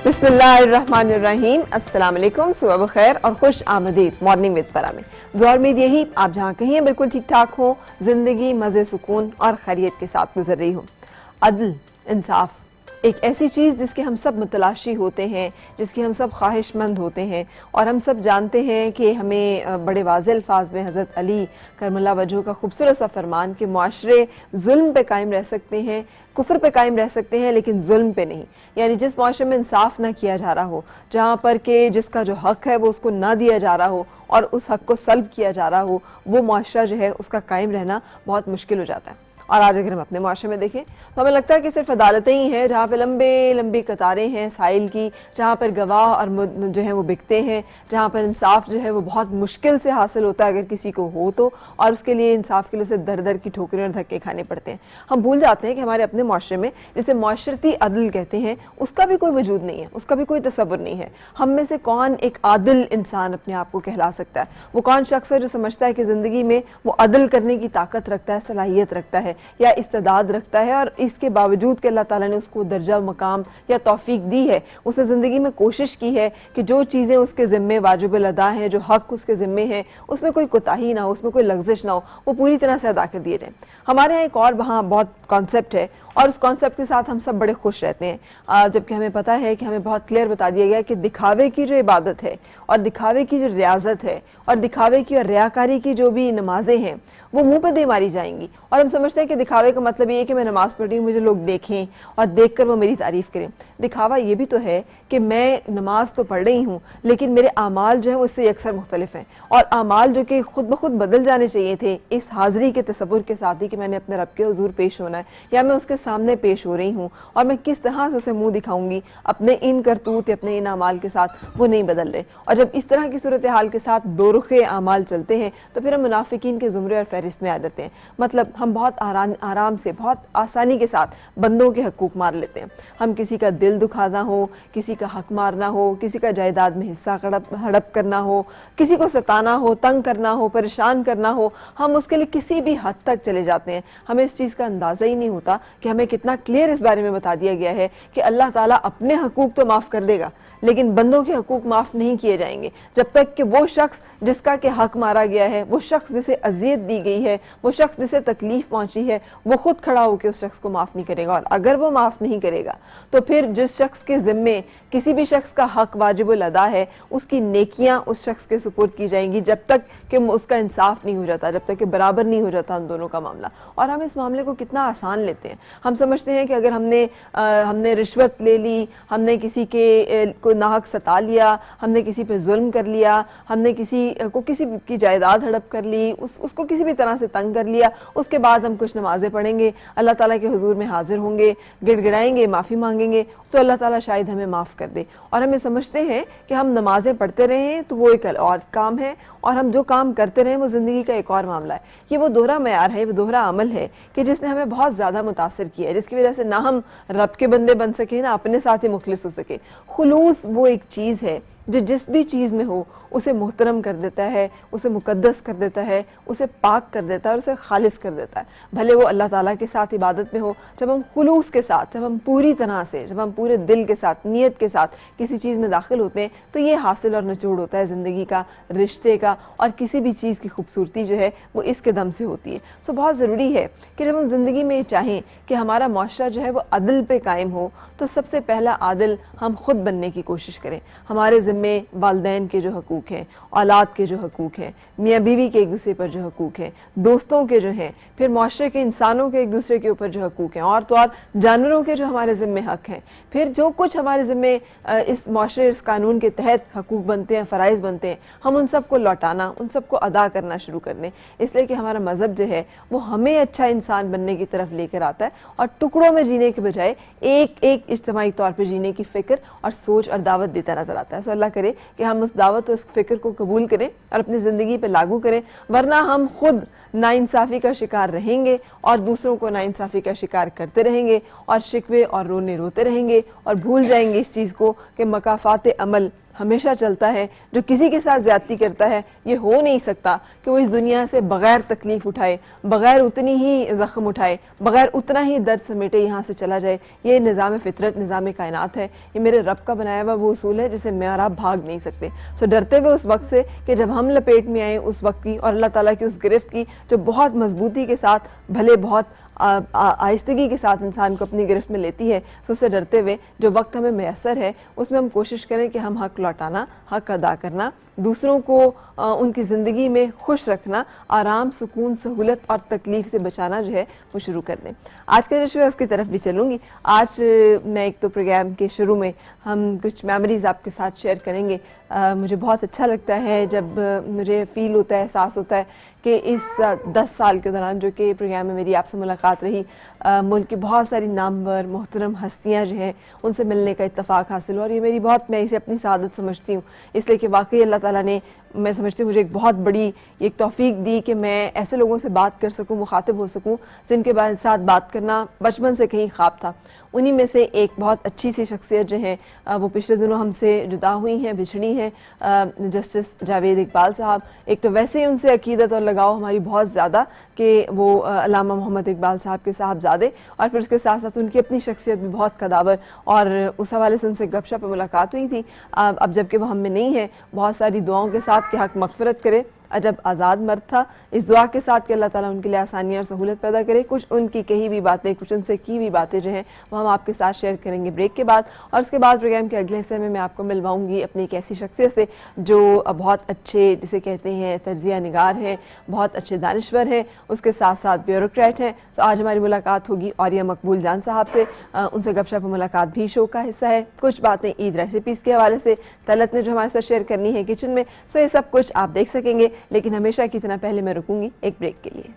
बिस्मिल्लाहिर्रहमानिर्रहीम, अस्सलाम वालेकुम, सुबह बखैर और खुश आमदीद मॉर्निंग विद फरा में। दुआ उम्मीद यही आप जहाँ कहीं हैं बिल्कुल ठीक ठाक हो, जिंदगी मज़े सुकून और खैरियत के साथ गुजर रही हो। अदल, इंसाफ एक ऐसी चीज़ जिसके हम सब मुतलाशी होते हैं, जिसकी हम सब ख्वाहिशमंद होते हैं और हम सब जानते हैं कि हमें बड़े वाज़ेह अल्फाज में हज़रत अली करमुल्लाह वजह का खूबसूरत सा फरमान कि मुआशरे जुल्म पे कायम रह सकते हैं, कुफ्र पे कायम रह सकते हैं लेकिन जुल्म पे नहीं। यानी जिस मुआशरे में इंसाफ ना किया जा रहा हो, जहाँ पर कि जिसका जो हक़ है वो उसको ना दिया जा रहा हो और उस हक़ को सल्ब किया जा रहा हो, वो मुआशरा जो है उसका कायम रहना बहुत मुश्किल हो जाता है। और आज अगर हम अपने मुआशरे में देखें तो हमें लगता है कि सिर्फ अदालतें ही हैं जहाँ पे लंबे लंबी कतारें हैं साइल की, जहाँ पर गवाह और जो है वो बिकते हैं, जहाँ पर इंसाफ जो है वो बहुत मुश्किल से हासिल होता है अगर किसी को हो तो, और उसके लिए इंसाफ के लिए उसे दर दर की ठोकरें और धक्के खाने पड़ते हैं। हम भूल जाते हैं कि हमारे अपने मुआशरे में जिसे मुआशरती अदल कहते हैं उसका भी कोई वजूद नहीं है, उसका भी कोई तसव्वुर नहीं है। हम में से कौन एक आदिल इंसान अपने आप को कहला सकता है? वो कौन शख्स है जो समझता है कि ज़िंदगी में वो अदल करने की ताकत रखता है, सलाहियत रखता है या इस्तेदाद रखता है, और इसके बावजूद कि अल्लाह ताला ने उसको दर्जा मकाम या तौफीक दी है, उसने ज़िंदगी में कोशिश की है कि जो चीज़ें उसके ज़िम्मे वाजिबुल अदा हैं, जो हक़ उसके ज़िम्मे हैं, उसमें कोई कोताही ना हो, उसमें कोई लग़ज़िश ना हो, वो पूरी तरह से अदा कर दिए जाएँ। हमारे यहाँ एक और वहाँ बहुत कॉन्सेप्ट है और उस कॉन्सेप्ट के साथ हम सब बड़े खुश रहते हैं, जबकि हमें पता है कि हमें बहुत क्लियर बता दिया गया कि दिखावे की जो इबादत है और दिखावे की जो रियाजत है और दिखावे की और रियाकारी की जो भी नमाजें हैं वो मुंह पे दे मारी जाएंगी। और हम समझते हैं कि दिखावे का मतलब ये है कि मैं नमाज पढ़ी हूँ, मुझे लोग देखें और देख कर वो मेरी तारीफ़ करें। दिखावा ये भी तो है कि मैं नमाज तो पढ़ रही हूँ लेकिन मेरे आमाल जो है वो इससे अक्सर मुख्तलिफ हैं, और आमाल जो कि खुद ब खुद बदल जाने चाहिए थे इस हाज़िरी के तसव्वुर के साथ ही कि मैंने अपने रब के हुज़ूर पेश होना है या मैं उसके सामने पेश हो रही हूँ और मैं किस तरह से उसे मुँह दिखाऊंगी अपने इन करतूत या अपने इन आमाल के साथ, वो नहीं बदल रहे। और जब इस तरह की सूरत हाल के साथ दो रुखे आमाल चलते हैं तो फिर हम मुनाफिकीन के ज़ुमरे और फहरिस्त में आ जाते हैं। मतलब हम बहुत आराम से, बहुत आसानी के साथ बंदों के हकूक़ मार लेते हैं। हम किसी का दिल दुखाना हो, किसी का हक मारना हो, किसी का जायदाद में हिस्सा हड़प करना हो, किसी को सताना हो, तंग करना हो, परेशान करना हो, हम उसके लिए किसी भी हद तक चले जाते हैं। हमें इस चीज़ का अंदाज़ा ही नहीं होता कि हमें कितना क्लियर इस बारे में बता दिया गया है कि अल्लाह ताला अपने हकूक़ तो माफ़ कर देगा लेकिन बंदों के हकूक़ माफ़ नहीं किए जाएंगे जब तक कि वो शख्स जिसका के हक मारा गया है, वो शख्स जिसे अजियत दी गई है, वो शख्स जिसे तकलीफ़ पहुंची है, वो खुद खड़ा होकर उस शख्स को माफ़ नहीं करेगा। और अगर वो माफ़ नहीं करेगा तो फिर जिस शख्स के ज़िम्मे किसी भी शख्स का हक वाजिबुल अदा है उसकी नेकियां उस शख्स के सुपुर्द की जाएंगी जब तक कि उसका इंसाफ नहीं हो जाता, जब तक कि बराबर नहीं हो जाता उन दोनों का मामला। और हम इस मामले को कितना आसान लेते हैं। हम समझते हैं कि अगर हमने रिश्वत ले ली, हमने किसी के को नाहक सता लिया, हमने किसी पे जुल्म कर लिया, हमने किसी की जायदाद हड़प कर ली, उसको किसी भी तरह से तंग कर लिया, उसके बाद हम कुछ नमाज़ें पढ़ेंगे, अल्लाह ताला के हुजूर में हाजिर होंगे, गिड़गिड़ाएंगे, माफ़ी मांगेंगे तो अल्लाह ताला शायद हमें माफ़ कर दे। और हमें समझते हैं कि हम नमाज़ें पढ़ते रहें तो वो एक और काम है और हम जो काम करते रहें वो ज़िंदगी का एक और मामला है। ये वो दोहरा मयार है, वो दोहरा अमल है कि जिसने हमें बहुत ज़्यादा मुतासिर किया है, जिसकी वजह से ना हम रब के बंदे बन सके ना अपने साथ ही मुखलिस हो सके। खुलूस वो एक चीज़ है जो जिस भी चीज़ में हो उसे मुहतरम कर देता है, उसे मुकद्दस कर देता है, उसे पाक कर देता है और उसे खालिस कर देता है। भले वो अल्लाह ताला के साथ इबादत में हो, जब हम खुलूस के साथ, जब हम पूरी तरह से, जब हम पूरे दिल के साथ, नीयत के साथ किसी चीज़ में दाखिल होते हैं तो ये हासिल और निचोड़ होता है ज़िंदगी का, रिश्ते का, और किसी भी चीज़ की खूबसूरती जो है वो इसके दम से होती है। सो बहुत ज़रूरी है कि जब हम ज़िंदगी में चाहें कि हमारा मुआशरा जो है वो अदल पे कायम हो तो सबसे पहला आदिल हम खुद बनने की कोशिश करें। हमारे ज़िम्मे वालिदैन के जो हकूक़ हैं, औलाद के जो हकूक़ हैं, मियाँ बीवी के एक दूसरे पर जो हकूक़ हैं, दोस्तों के जो हैं, फिर मुआशरे के इंसानों के एक दूसरे के ऊपर जो हकूक़ हैं, और तो और जानवरों के जो हमारे ज़िम्मे हक़ हैं, फिर जो कुछ हमारे ज़िम्मे इस मुआशरे, इस कानून के तहत हकूक़ बनते हैं, फ़राइज़ बनते हैं, हम उन सब को लौटाना, उन सब को अदा करना शुरू कर दें। इसलिए कि हमारा मज़हब जो है वो हमें अच्छा इंसान बनने की तरफ लेकर आता है और टुकड़ों में जीने के बजाय एक एक इज्तिमाई तौर पर जीने की फ़िक्र और सोच और दावत देता नज़र आता है। सो अल्लाह करे कि हम उस दावत और उस फ़िक्र को कबूल करें और अपनी ज़िंदगी पे लागू करें, वरना हम खुद नाइंसाफ़ी का शिकार रहेंगे और दूसरों को नाइंसाफ़ी का शिकार करते रहेंगे और शिकवे और रोने रोते रहेंगे और भूल जाएंगे इस चीज़ को कि मकाफ़ात अमल हमेशा चलता है, जो किसी के साथ ज्यादती करता है, ये हो नहीं सकता कि वो इस दुनिया से बगैर तकलीफ उठाए, बगैर उतनी ही जख्म उठाए, बगैर उतना ही दर्द समेटे यहाँ से चला जाए। ये निज़ाम फितरत, निज़ाम कायनात है, ये मेरे रब का बनाया हुआ वो उसूल है जिसे मैं और आप भाग नहीं सकते। सो डरते हुए उस वक्त से कि जब हम लपेट में आए उस वक्त की, और अल्लाह ताला की उस गिरफ्त की जो बहुत मजबूती के साथ, भले बहुत आहिस्तगी के साथ इंसान को अपनी गिरफ्त में लेती है, तो उससे डरते हुए जो वक्त हमें मैसर है उसमें हम कोशिश करें कि हम हक लौटाना, हक अदा करना, दूसरों को उनकी ज़िंदगी में खुश रखना, आराम, सुकून, सहूलत और तकलीफ़ से बचाना जो है वो शुरू कर दें। आज का जो शो है उसकी तरफ भी चलूँगी। आज मैं एक तो प्रोग्राम के शुरू में हम कुछ मेमोरीज़ आपके साथ शेयर करेंगे। मुझे बहुत अच्छा लगता है जब मुझे फ़ील होता है, एहसास होता है कि इस 10 साल के दौरान जो कि प्रोग्राम में मेरी आपसे मुलाकात रही, मुल्क की बहुत सारी नामवर मोहतरम हस्तियाँ जो हैं उनसे मिलने का इत्तफ़ाक़ हासिल हुआ, और ये मेरी बहुत, मैं इसे अपनी सआदत समझती हूँ, इसलिए कि वाकई अल्लाह ताला ने, मैं समझती हूँ, मुझे एक बहुत बड़ी एक तौफीक दी कि मैं ऐसे लोगों से बात कर सकूँ, मुखातिब हो सकूँ जिनके साथ बात करना बचपन से कहीं ख्वाब था। उन्हीं में से एक बहुत अच्छी सी शख्सियत जो है वो पिछले दिनों हमसे जुदा हुई हैं, बिछड़ी हैं, जस्टिस जावेद इकबाल साहब। एक तो वैसे ही उनसे अकीदत और लगाव हमारी बहुत ज़्यादा कि वो अल्लामा मोहम्मद इकबाल साहब के साहबजादे, और फिर उसके साथ साथ उनकी अपनी शख्सियत भी बहुत कदावर, और उस हवाले से उनसे गपशप पर मुलाकात हुई थी। अब जबकि वो हम में नहीं है, बहुत सारी दुआओं के साथ कि हक मग़फ़िरत करे, अजब आज़ाद मर्द था, इस दुआ के साथ कि अल्लाह ताला उनके लिए आसानी और सहूलत पैदा करे। कुछ उनकी कही भी बातें, कुछ उनसे की भी बातें जो हैं वो हम आपके साथ शेयर करेंगे ब्रेक के बाद, और उसके बाद प्रोग्राम के अगले हिस्से में मैं आपको मिलवाऊंगी अपनी एक ऐसी शख्सियत से जो बहुत अच्छे, जिसे कहते हैं तर्जिया निगार हैं, बहुत अच्छे दानिश्वर हैं, उसके साथ साथ ब्यूरोक्रेट हैं। तो आज हमारी मुलाकात होगी औरिया मकबूल जान साहब से। उनसे गपशप मुलाकात भी शो का हिस्सा है। कुछ बातें ईद रेसिपीज़ के हवाले से तलत ने जो हमारे साथ शेयर करनी है किचन में, सो ये सब कुछ आप देख सकेंगे, लेकिन हमेशा की तरह पहले मैं रुकूंगी एक ब्रेक के लिए।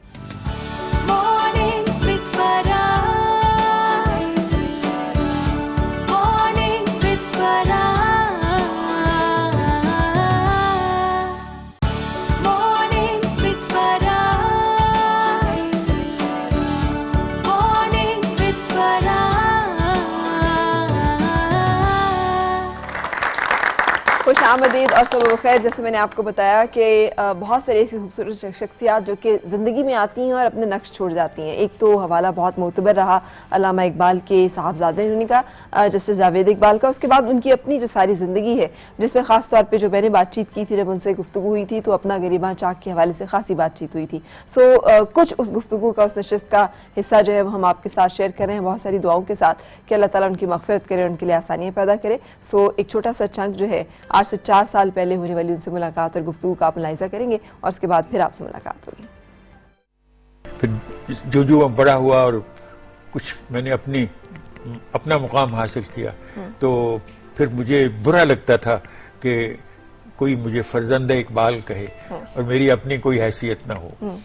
खुश आमदीद और सुबह खैर। जैसे मैंने आपको बताया कि बहुत सारी ऐसी खूबसूरत शख्सियात जो कि ज़िंदगी में आती हैं और अपने नक्श छोड़ जाती हैं। एक तो हवाला बहुत मोतबर रहा अल्लामा इकबाल के साहबजादे होने का, जस्टिस जावेद इकबाल का। उसके बाद उनकी अपनी जो सारी ज़िंदगी है, जिसमें ख़ास तौर पे जो मैंने बातचीत की थी, जब उनसे गुफ्तगू हुई थी तो अपना गरीबां चाक के हवाले से खासी बातचीत हुई थी। सो कुछ उस गुफ्तगू का, उस नशिस्त का हिस्सा जो है वो हम आपके साथ शेयर कर रहे हैं, बहुत सारी दुआओं के साथ कि अल्लाह ताला उनकी मग़फ़िरत करे, उनके लिए आसानियाँ पैदा करे। सो एक छोटा सा चंक जो है आज से 4 साल पहले होने वाली उनसे मुलाकात और गुफ्तगू का आप मुलाहिज़ा करेंगे, और उसके बाद फिर आपसे मुलाकात होगी। फिर जो बड़ा हुआ और कुछ मैंने अपना मुकाम हासिल किया, तो फिर मुझे बुरा लगता था कि कोई मुझे फर्जंद इकबाल कहे और मेरी अपनी कोई हैसियत ना हो।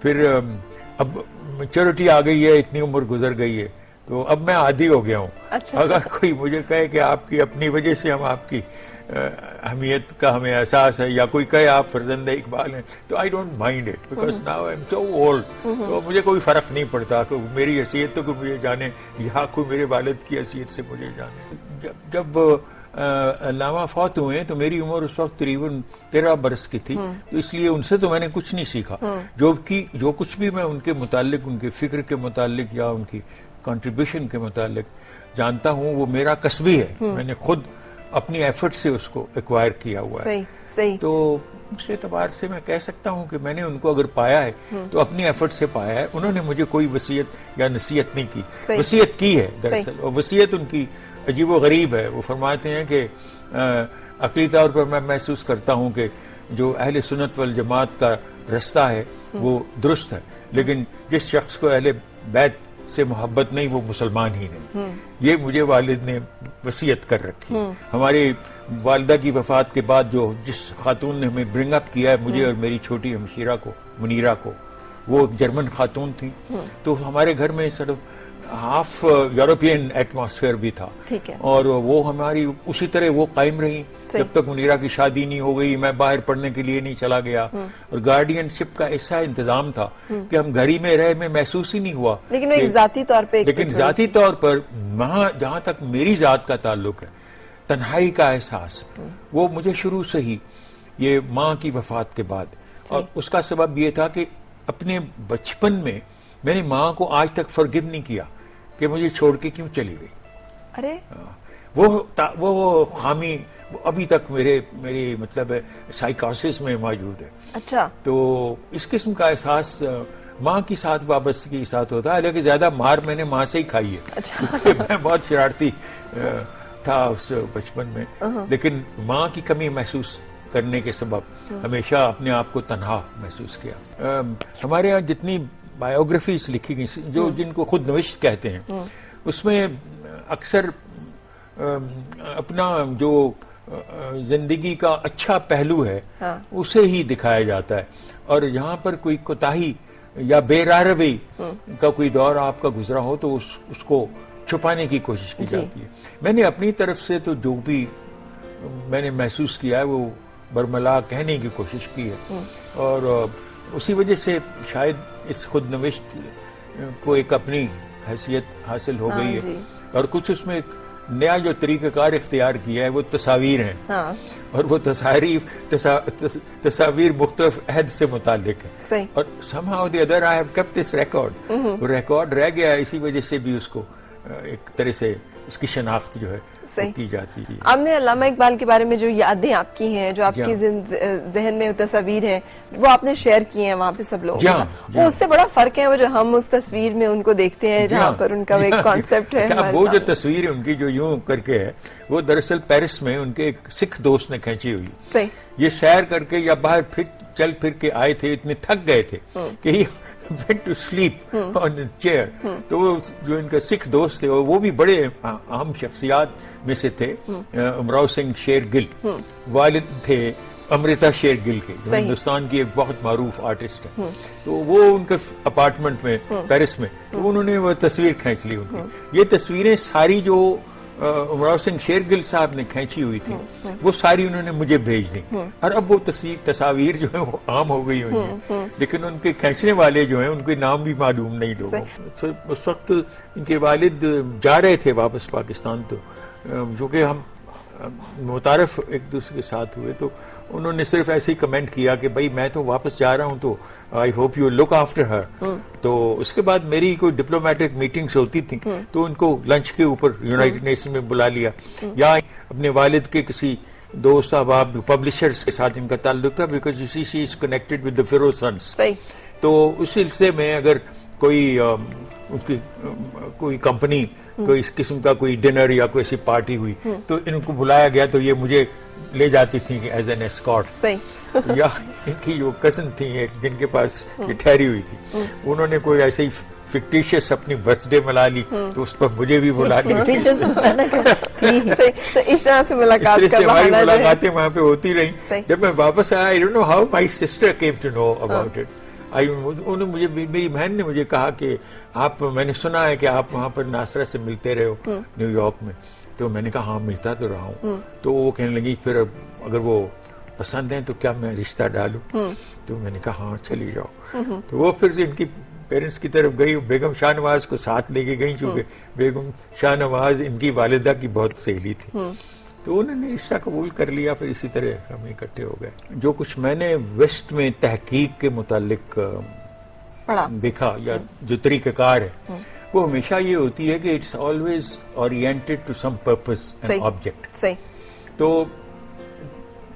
फिर अब मैच्योरिटी आ गई है, इतनी उम्र गुजर गई है, तो अब मैं आदी हो गया हूँ। अच्छा। अगर कोई मुझे कहे कि आपकी अपनी वजह से हम आपकी अहमियत का हमें एहसास है, या कोई कहे आप फर्जंद इकबाल हैं, तो I don't mind it, because now I am so old. तो मुझे कोई फर्क नहीं पड़ता कि मेरी हैसियत तो कोई मुझे जाने या कोई मेरे वालिद की हैसियत से मुझे जाने। जब अल्लामा फौत हुए तो मेरी उम्र उस वक्त तकरीबन 13 बरस की थी, तो इसलिए उनसे तो मैंने कुछ नहीं सीखा। जो कुछ भी मैं उनके मुतालिक, उनके फिक्र के मुतालिक या उनकी कंट्रीब्यूशन के मुतालिक जानता हूँ, वो मेरा कसबी है। मैंने खुद अपनी एफर्ट से उसको एक्वायर किया हुआ है। सही। तो उस एतबार से मैं कह सकता हूँ कि मैंने उनको अगर पाया है तो अपनी एफर्ट से पाया है। उन्होंने मुझे कोई वसीयत या नसीहत नहीं की, वसीयत की है दरअसल, और वसीयत उनकी अजीब व गरीब है। वो फरमाते हैं कि अक़ली तौर पर मैं महसूस करता हूँ कि जो अहले सुन्नत वल जमात का रास्ता है वो दुरुस्त है, लेकिन जिस शख्स को अहले बैत से मोहब्बत नहीं वो मुसलमान ही नहीं। ये मुझे वालिद ने वसीयत कर रखी। हमारी वालिदा की वफात के बाद जो जिस खातून ने हमें ब्रिंग अप किया है, मुझे और मेरी छोटी हमशीरा को, मुनीरा को, वो जर्मन खातून थी। तो हमारे घर में सिर्फ हाफ यूरोपियन एटमॉस्फेयर भी था, और वो हमारी उसी तरह वो कायम रही जब तक मुनीरा की शादी नहीं हो गई, मैं बाहर पढ़ने के लिए नहीं चला गया, और गार्डियनशिप का ऐसा इंतजाम था कि हम घर ही में रहे, में महसूस ही नहीं हुआ। लेकिन जाती तौर पर वहाँ जहाँ तक मेरी जात का ताल्लुक है, तन्हाई का एहसास, वो मुझे शुरू से ही, ये माँ की वफात के बाद, और उसका सबब ये था कि अपने बचपन में मैंने माँ को आज तक फॉरगिव नहीं किया कि मुझे छोड़ के क्यों चली गई। अरे वो खामी वो अभी तक मेरी मतलब साइकोसिस में मौजूद है। अच्छा। तो इस किस्म का एहसास माँ के साथ वाबस्तगी के साथ होता है, लेकिन ज्यादा मार मैंने माँ से ही खाई है। अच्छा। क्योंकि मैं बहुत शरारती था उस बचपन में, लेकिन माँ की कमी महसूस करने के सबब हमेशा अपने आप को तन्हा महसूस किया। हमारे यहाँ जितनी बायोग्राफीज लिखी गई जो जिनको खुद नविश्त कहते हैं, उसमें अक्सर अपना जो जिंदगी का अच्छा पहलू है उसे ही दिखाया जाता है, और यहाँ पर कोई कोताही या बेरारवी का कोई दौर आपका गुजरा हो तो उसको छुपाने की कोशिश की जाती है। मैंने अपनी तरफ से तो जो भी मैंने महसूस किया है वो बरमला कहने की कोशिश की है, और उसी वजह से शायद इस खुद नविश्त को एक अपनी हैसियत हासिल हो गई है। और कुछ उसमें नया जो तरीक़ाकार इख्तियार किया है वो तस्वीर हैं, और वो तस्वीर मुख्तलिफ अहद से मुतालिक है, और somehow the other I have kept this record, वो रिकॉर्ड रह गया है, इसी वजह से भी उसको एक तरह से उसकी शनाख्त जो है की जाती है। आपने अल्लामा इकबाल के बारे में जो यादें आपकी हैं, जो आपकी जहन में तस्वीर हैं, वो आपने शेयर की हैं वहाँ पे सब लोगों के साथ, वो उससे बड़ा फर्क है वो जो हम उस तस्वीर में उनको देखते हैं जहाँ पर उनका एक कॉन्सेप्ट है। वो जो तस्वीर है उनकी जो यूं करके है, वो दरअसल पेरिस में उनके एक सिख दोस्त ने खींची हुई। सही। ये सैर करके या बाहर चल फिर के आए थे, इतने थक गए थे कि went to sleep on a chair। तो वो जो इनका सिख दोस्त थे वो भी बड़े अहम शख्सियात में से थे। अमराव सिंह शेरगिल वालिद थे अमृता शेरगिल के, जो हिंदुस्तान की एक बहुत मारूफ आर्टिस्ट है। तो वो उनके अपार्टमेंट में पेरिस में, तो उन्होंने वो तस्वीर खींच ली उनकी। ये तस्वीरें सारी जो अमराव सिंह शेरगिल साहब ने खींची हुई थी वो सारी उन्होंने मुझे भेज दी, और अब वो तस्वीर जो है वो आम हो गई हुई है, लेकिन उनके खींचने वाले जो हैं उनके नाम भी मालूम नहीं लोगों को। उस वक्त इनके वालिद जा रहे थे वापस पाकिस्तान, तो जो कि हम मुतारफ एक दूसरे के साथ हुए, तो उन्होंने सिर्फ ऐसे ही कमेंट किया कि भाई मैं तो वापस जा रहा हूं, तो I hope you look after her. तो उसके बाद मेरी कोई डिप्लोमेटिक मीटिंग्स होती थी तो उनको लंच के ऊपर यूनाइटेड नेशन में बुला लिया, या अपने वालिद के किसी दोस्त अहबाब पब्लिशर्स के साथ इनका ताल्लुक था, because you see she is connected with the Feroz sons. तो उस सिलसिले में अगर कोई उसकी कोई कंपनी कोई इस किस्म का कोई डिनर या कोई ऐसी पार्टी हुई तो इनको बुलाया गया, तो ये मुझे ले जाती थी एज एन एस्कॉर्ट। या इनकी जो कजन थी एक जिनके पास ये ठहरी हुई थी, उन्होंने कोई ऐसे ही फिक्टिशियस अपनी बर्थडे मना ली, तो उस पर मुझे भी बुला लिया। तो इस तरह से हमारी मुलाकातें वहाँ पे होती रही। जब मैं वापस आया, I don't know how my sister came to know about it. उन्होंने मुझे, मेरी बहन ने मुझे कहा कि मैंने सुना है कि आप वहाँ पर नासरा से मिलते रहे हो न्यूयॉर्क में। तो मैंने कहा हाँ मिलता तो रहा हूँ। तो वो कहने लगी फिर अगर वो पसंद है तो क्या मैं रिश्ता डालूं? तो मैंने कहा हाँ चली जाओ। तो वो फिर इनकी पेरेंट्स की तरफ गई, बेगम शाहनवाज को साथ लेके गई, चूंकि बेगम शाहनवाज इनकी वालिदा की बहुत सहेली थी। तो उन्होंने रिश्ता कबूल कर लिया, फिर इसी तरह हम इकट्ठे हो गए। जो कुछ मैंने वेस्ट में तहकीक के मुतालिक देखा या जो तरीक़ाकार है वो हमेशा ये होती है कि it's always oriented to some purpose and object. तो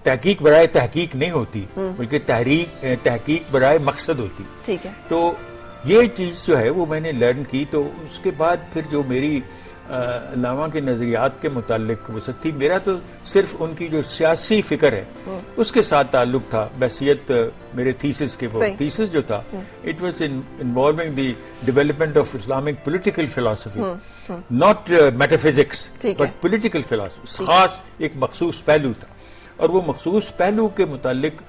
तहकीक बराए तहकीक नहीं होती, बल्कि तहकीक बराए मकसद होती। ठीक है। तो ये चीज जो है वो मैंने लर्न की। तो उसके बाद फिर जो मेरी अल्लामा के नजरियात के मुतालिक वसत थी, मेरा तो सिर्फ उनकी जो सियासी फिक्र है उसके साथ ताल्लुक था। बहसियत मेरे थीसिस के, वो थीसिस जो था it was involving the development of Islamic political philosophy, not metaphysics but political philosophy. खास एक मखसूस पहलू था, और वो मखसूस पहलू के मुतालिक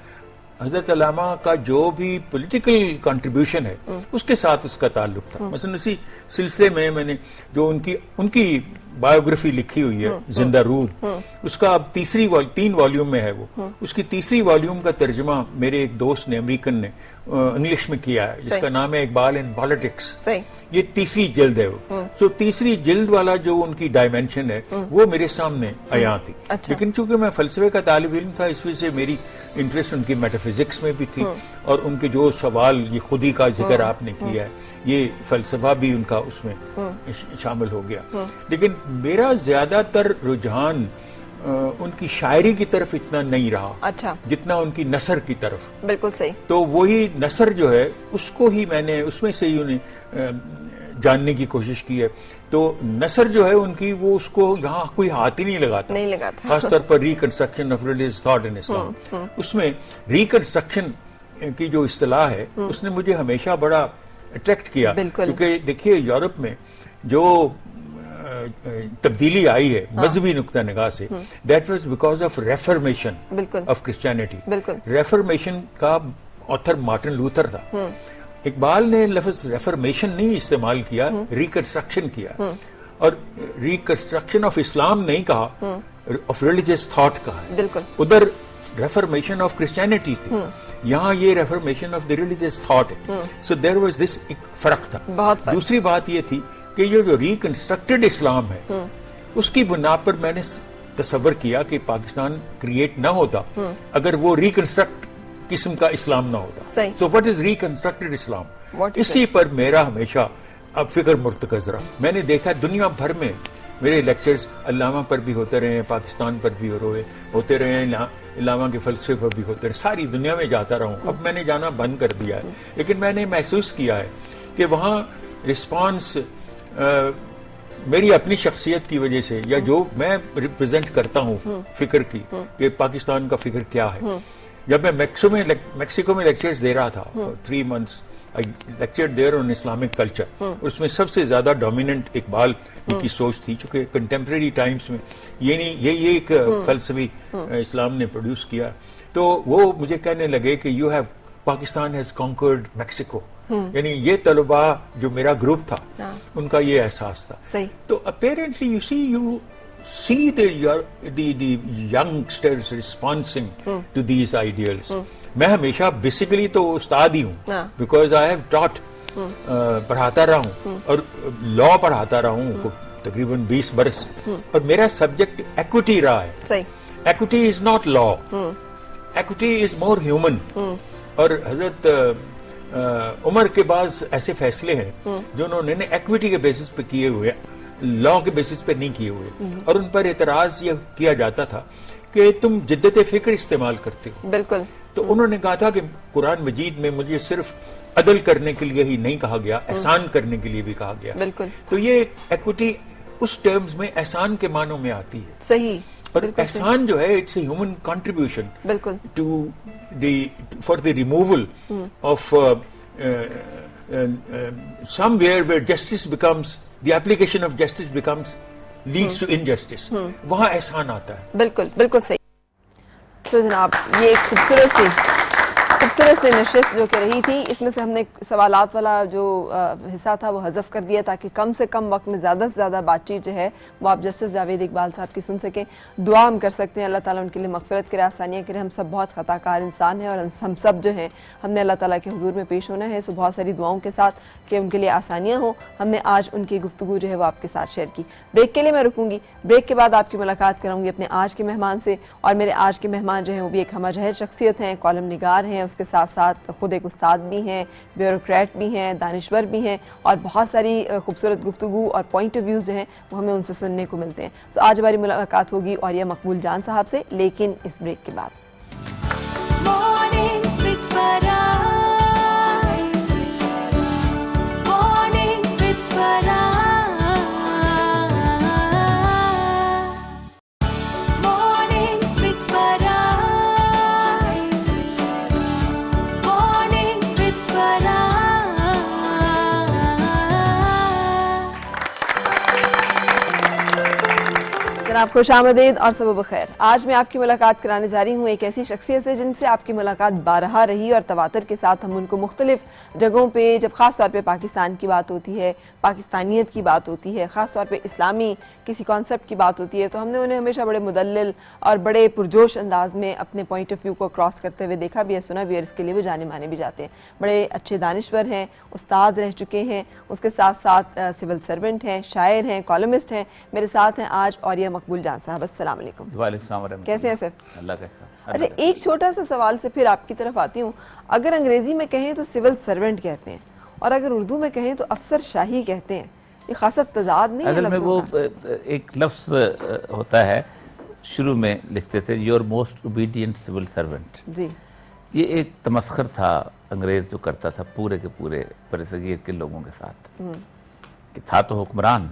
हजरत अल्लामा का जो भी पॉलिटिकल कंट्रीब्यूशन है उसके साथ उसका ताल्लुक था। मसलन इसी सिलसिले में मैंने जो उनकी बायोग्राफी लिखी हुई है जिंदा रूह, उसका अब 3 वॉल्यूम में है वो। उसकी 3री वॉल्यूम का तर्जुमा मेरे एक दोस्त ने, अमेरिकन ने, इंग्लिश में किया है, जिसका नाम है इकबाल इन पॉलिटिक्स। ये 3री जिल्द है वो। तो 3री जिल्द वाला जो उनकी डायमेंशन है वो मेरे सामने आया थी। लेकिन चूंकि मैं फलसफे का तालिब इल्म था, इस वजह से मेरी इंटरेस्ट उनकी मेटाफिजिक्स में भी थी, और उनके जो सवाल, ये खुदी का जिक्र आपने किया है, ये फलसफा भी उनका उसमें शामिल हो गया। लेकिन मेरा ज्यादातर रुझान उनकी शायरी की तरफ इतना नहीं रहा, जितना उनकी नसर की तरफ। बिल्कुल सही। तो वही नसर जो है उसको ही मैंने, उसमें से ही उन्हें जानने की कोशिश की है। तो नसर जो है उनकी, वो उसको यहाँ कोई हाथ ही नहीं लगाता, खासतौर पर reconstruction of religious thought in Islam. उसमें रिकंस्ट्रक्शन की जो इस्तिलाह है उसने मुझे हमेशा बड़ा अट्रैक्ट किया, क्योंकि देखिए यूरोप में जो तब्दीली आई है मजहबी नुक्ता निगाह से, that was because of reformation of Christianity. Reformation का ऑथर मार्टिन लूथर था। इकबाल ने लफ्ज रेफर्मेशन नहीं इस्तेमाल किया, रिकंस्ट्रक्शन किया, और रिकंस्ट्रक्शन ऑफ इस्लाम नहीं कहा, ऑफ रिलीजियस थॉट कहा है। उधर रेफर्मेशन ऑफ क्रिश्चियनिटी थी, यहाँ ये reformation of the religious thought है। सो देयर वाज दिस, एक फर्क था। दूसरी बात ये थी कि ये जो रिकंस्ट्रक्टेड इस्लाम है उसकी बुनियाद पर मैंने तसव्वुर किया कि पाकिस्तान क्रिएट ना होता अगर वो रिकंस्ट्रक्ट किस्म का इस्लाम ना होता। सो व्हाट इज रिकंस्ट्रक्टेड इस्लाम? इसी पर मेरा हमेशा अब फिक्र मुर्तकज रहा। मैंने देखा दुनिया भर में मेरे लेक्चर्स अल्लामा पर भी होते रहे हैं, पाकिस्तान पर भी होते रहे हैं, अल्लामा के फलसफे पर भी होते रहे, सारी दुनिया में जाता रहा हूँ। अब मैंने जाना बंद कर दिया है, लेकिन मैंने महसूस किया है कि वहाँ रिस्पॉन्स मेरी अपनी शख्सियत की वजह से, या जो मैं रिप्रेजेंट करता हूँ फिक्र की, कि पाकिस्तान का फिक्र क्या है। जब मैं मैक्सिको में लेक्चर्स दे रहा था, 3 months I lectured there on Islamic culture, उसमें सबसे ज्यादा डोमिनेंट इकबाल की सोच थी, चूंकि कंटेम्प्रेरी टाइम्स में ये एक फलसफी इस्लाम ने प्रोड्यूस किया। तो वो मुझे कहने लगे कि you have, Pakistan has conquered Mexico, यानी ये तलबा जो मेरा ग्रुप था उनका ये एहसास था। तो apparently you see the youngsters responding to these ideals. मैं हमेशा बेसिकली तो उस्ताद ही हूँ, बिकॉज आई हैव टॉट, पढ़ाता रहा हूँ और लॉ पढ़ाता रहा हूँ तकरीबन 20 बरस, और मेरा सब्जेक्ट एक्विटी रहा है। Equity is not law, equity is more human. और हजरत उमर के पास ऐसे फैसले हैं जो उन्होंने एक्विटी के बेसिस पे किए हुए, लॉ के बेसिस पे नहीं किए हुए, और उन पर एतराज ये किया जाता था कि तुम जिद्दत फिक्र इस्तेमाल करते हो। बिल्कुल। तो उन्होंने कहा था कि कुरान मजीद में मुझे सिर्फ अदल करने के लिए ही नहीं कहा गया, एहसान करने के लिए भी कहा गया। बिल्कुल। तो ये एक्विटी उस टर्म्स में एहसान के मानों में आती है। सही। और एहसान जो है, it's a human contribution to for the removal of somewhere where justice becomes, the application of justice becomes leads to injustice, वहाँ एहसान आता है। बिल्कुल, बिल्कुल सही। तो जनाब, ये खूबसूरत सी नशिस्त जो कह रही थी, इसमें से हमने सवालात वाला जो हिस्सा था वो हज़फ कर दिया, ताकि कम से कम वक्त में ज़्यादा से ज़्यादा बातचीत जो है वो आप जस्टिस जावेद इकबाल साहब की सुन सकें। दुआ हम कर सकते हैं अल्लाह ताला उनके लिए मग़फ़िरत करे, आसानियाँ करे। हम सब बहुत ख़ताकार इंसान हैं, और हम सब जो हैं हमने अल्लाह ताला के हुजूर में पेश होना है। सो बहुत सारी दुआओं के साथ कि उनके लिए आसानियाँ हों, हमने आज उनकी गुफ्तगू जो है वो आपके साथ शेयर की। ब्रेक के लिए मैं रुकूंगी, ब्रेक के बाद आपकी मुलाकात कराऊंगी अपने आज के मेहमान से। और मेरे आज के मेहमान जो हैं वो भी एक हमजहर शख्सियत हैं, कॉलम निगार हैं, उसके साथ साथ खुद एक उस्ताद भी हैं, ब्यूरोक्रेट भी हैं, दानिश्वर भी हैं, और बहुत सारी खूबसूरत गुफ्तगू और पॉइंट ऑफ व्यूज़ जो हैं वो हमें उनसे सुनने को मिलते हैं। सो आज हमारी मुलाकात होगी और यह मकबूल जान साहब से, लेकिन इस ब्रेक के बाद। खुश आमदीद और सबब खैर। आज मैं आपकी मुलाकात कराने जा रही हूँ एक ऐसी शख्सियत से जिनसे आपकी मुलाकात बारहा रही और तवातर के साथ हम उनको मुख्तलिफ जगहों पे जब ख़ास तौर पे पाकिस्तान की बात होती है, पाकिस्तानियत की बात होती है, ख़ास तौर पे इस्लामी किसी कॉन्सेप्ट की बात होती है, तो हमने उन्हें हमेशा बड़े मुदल्लिल और बड़े पुरजोश अंदाज में अपने पॉइंट ऑफ व्यू को क्रॉस करते हुए देखा भी है, सुना भी है। इसके लिए वो जाने माने भी जाते हैं। बड़े अच्छे दानिश्वर हैं, उस्ताद रह चुके हैं, उसके साथ साथ सिविल सर्वेंट हैं, शायर हैं, कॉलमिस्ट हैं। मेरे साथ हैं आज औरिया मकबूल जान साहब। अस्सलाम वालेकुम। वालेकुम सलाम वरहमतुल्लाह। कैसे हैं सर? अल्लाह कैसा। अच्छा, एक छोटा सा सवाल से फिर आपकी तरफ आती हूँ। अगर अंग्रेजी में कहें तो सिविल सर्वेंट कहते हैं और अगर उर्दू में कहें तो अफसर शाही कहते हैं। ये खासा तजाद नहीं है असल में लफ्ज़ों वो का? एक लफ्ज़ होता है, शुरू में लिखते थे your most obedient civil servant. जी, ये एक तमस्खर था अंग्रेज़ जो करता था पूरे के पूरे बरसगीर के लोगों के साथ, कि था तो हुक्मरान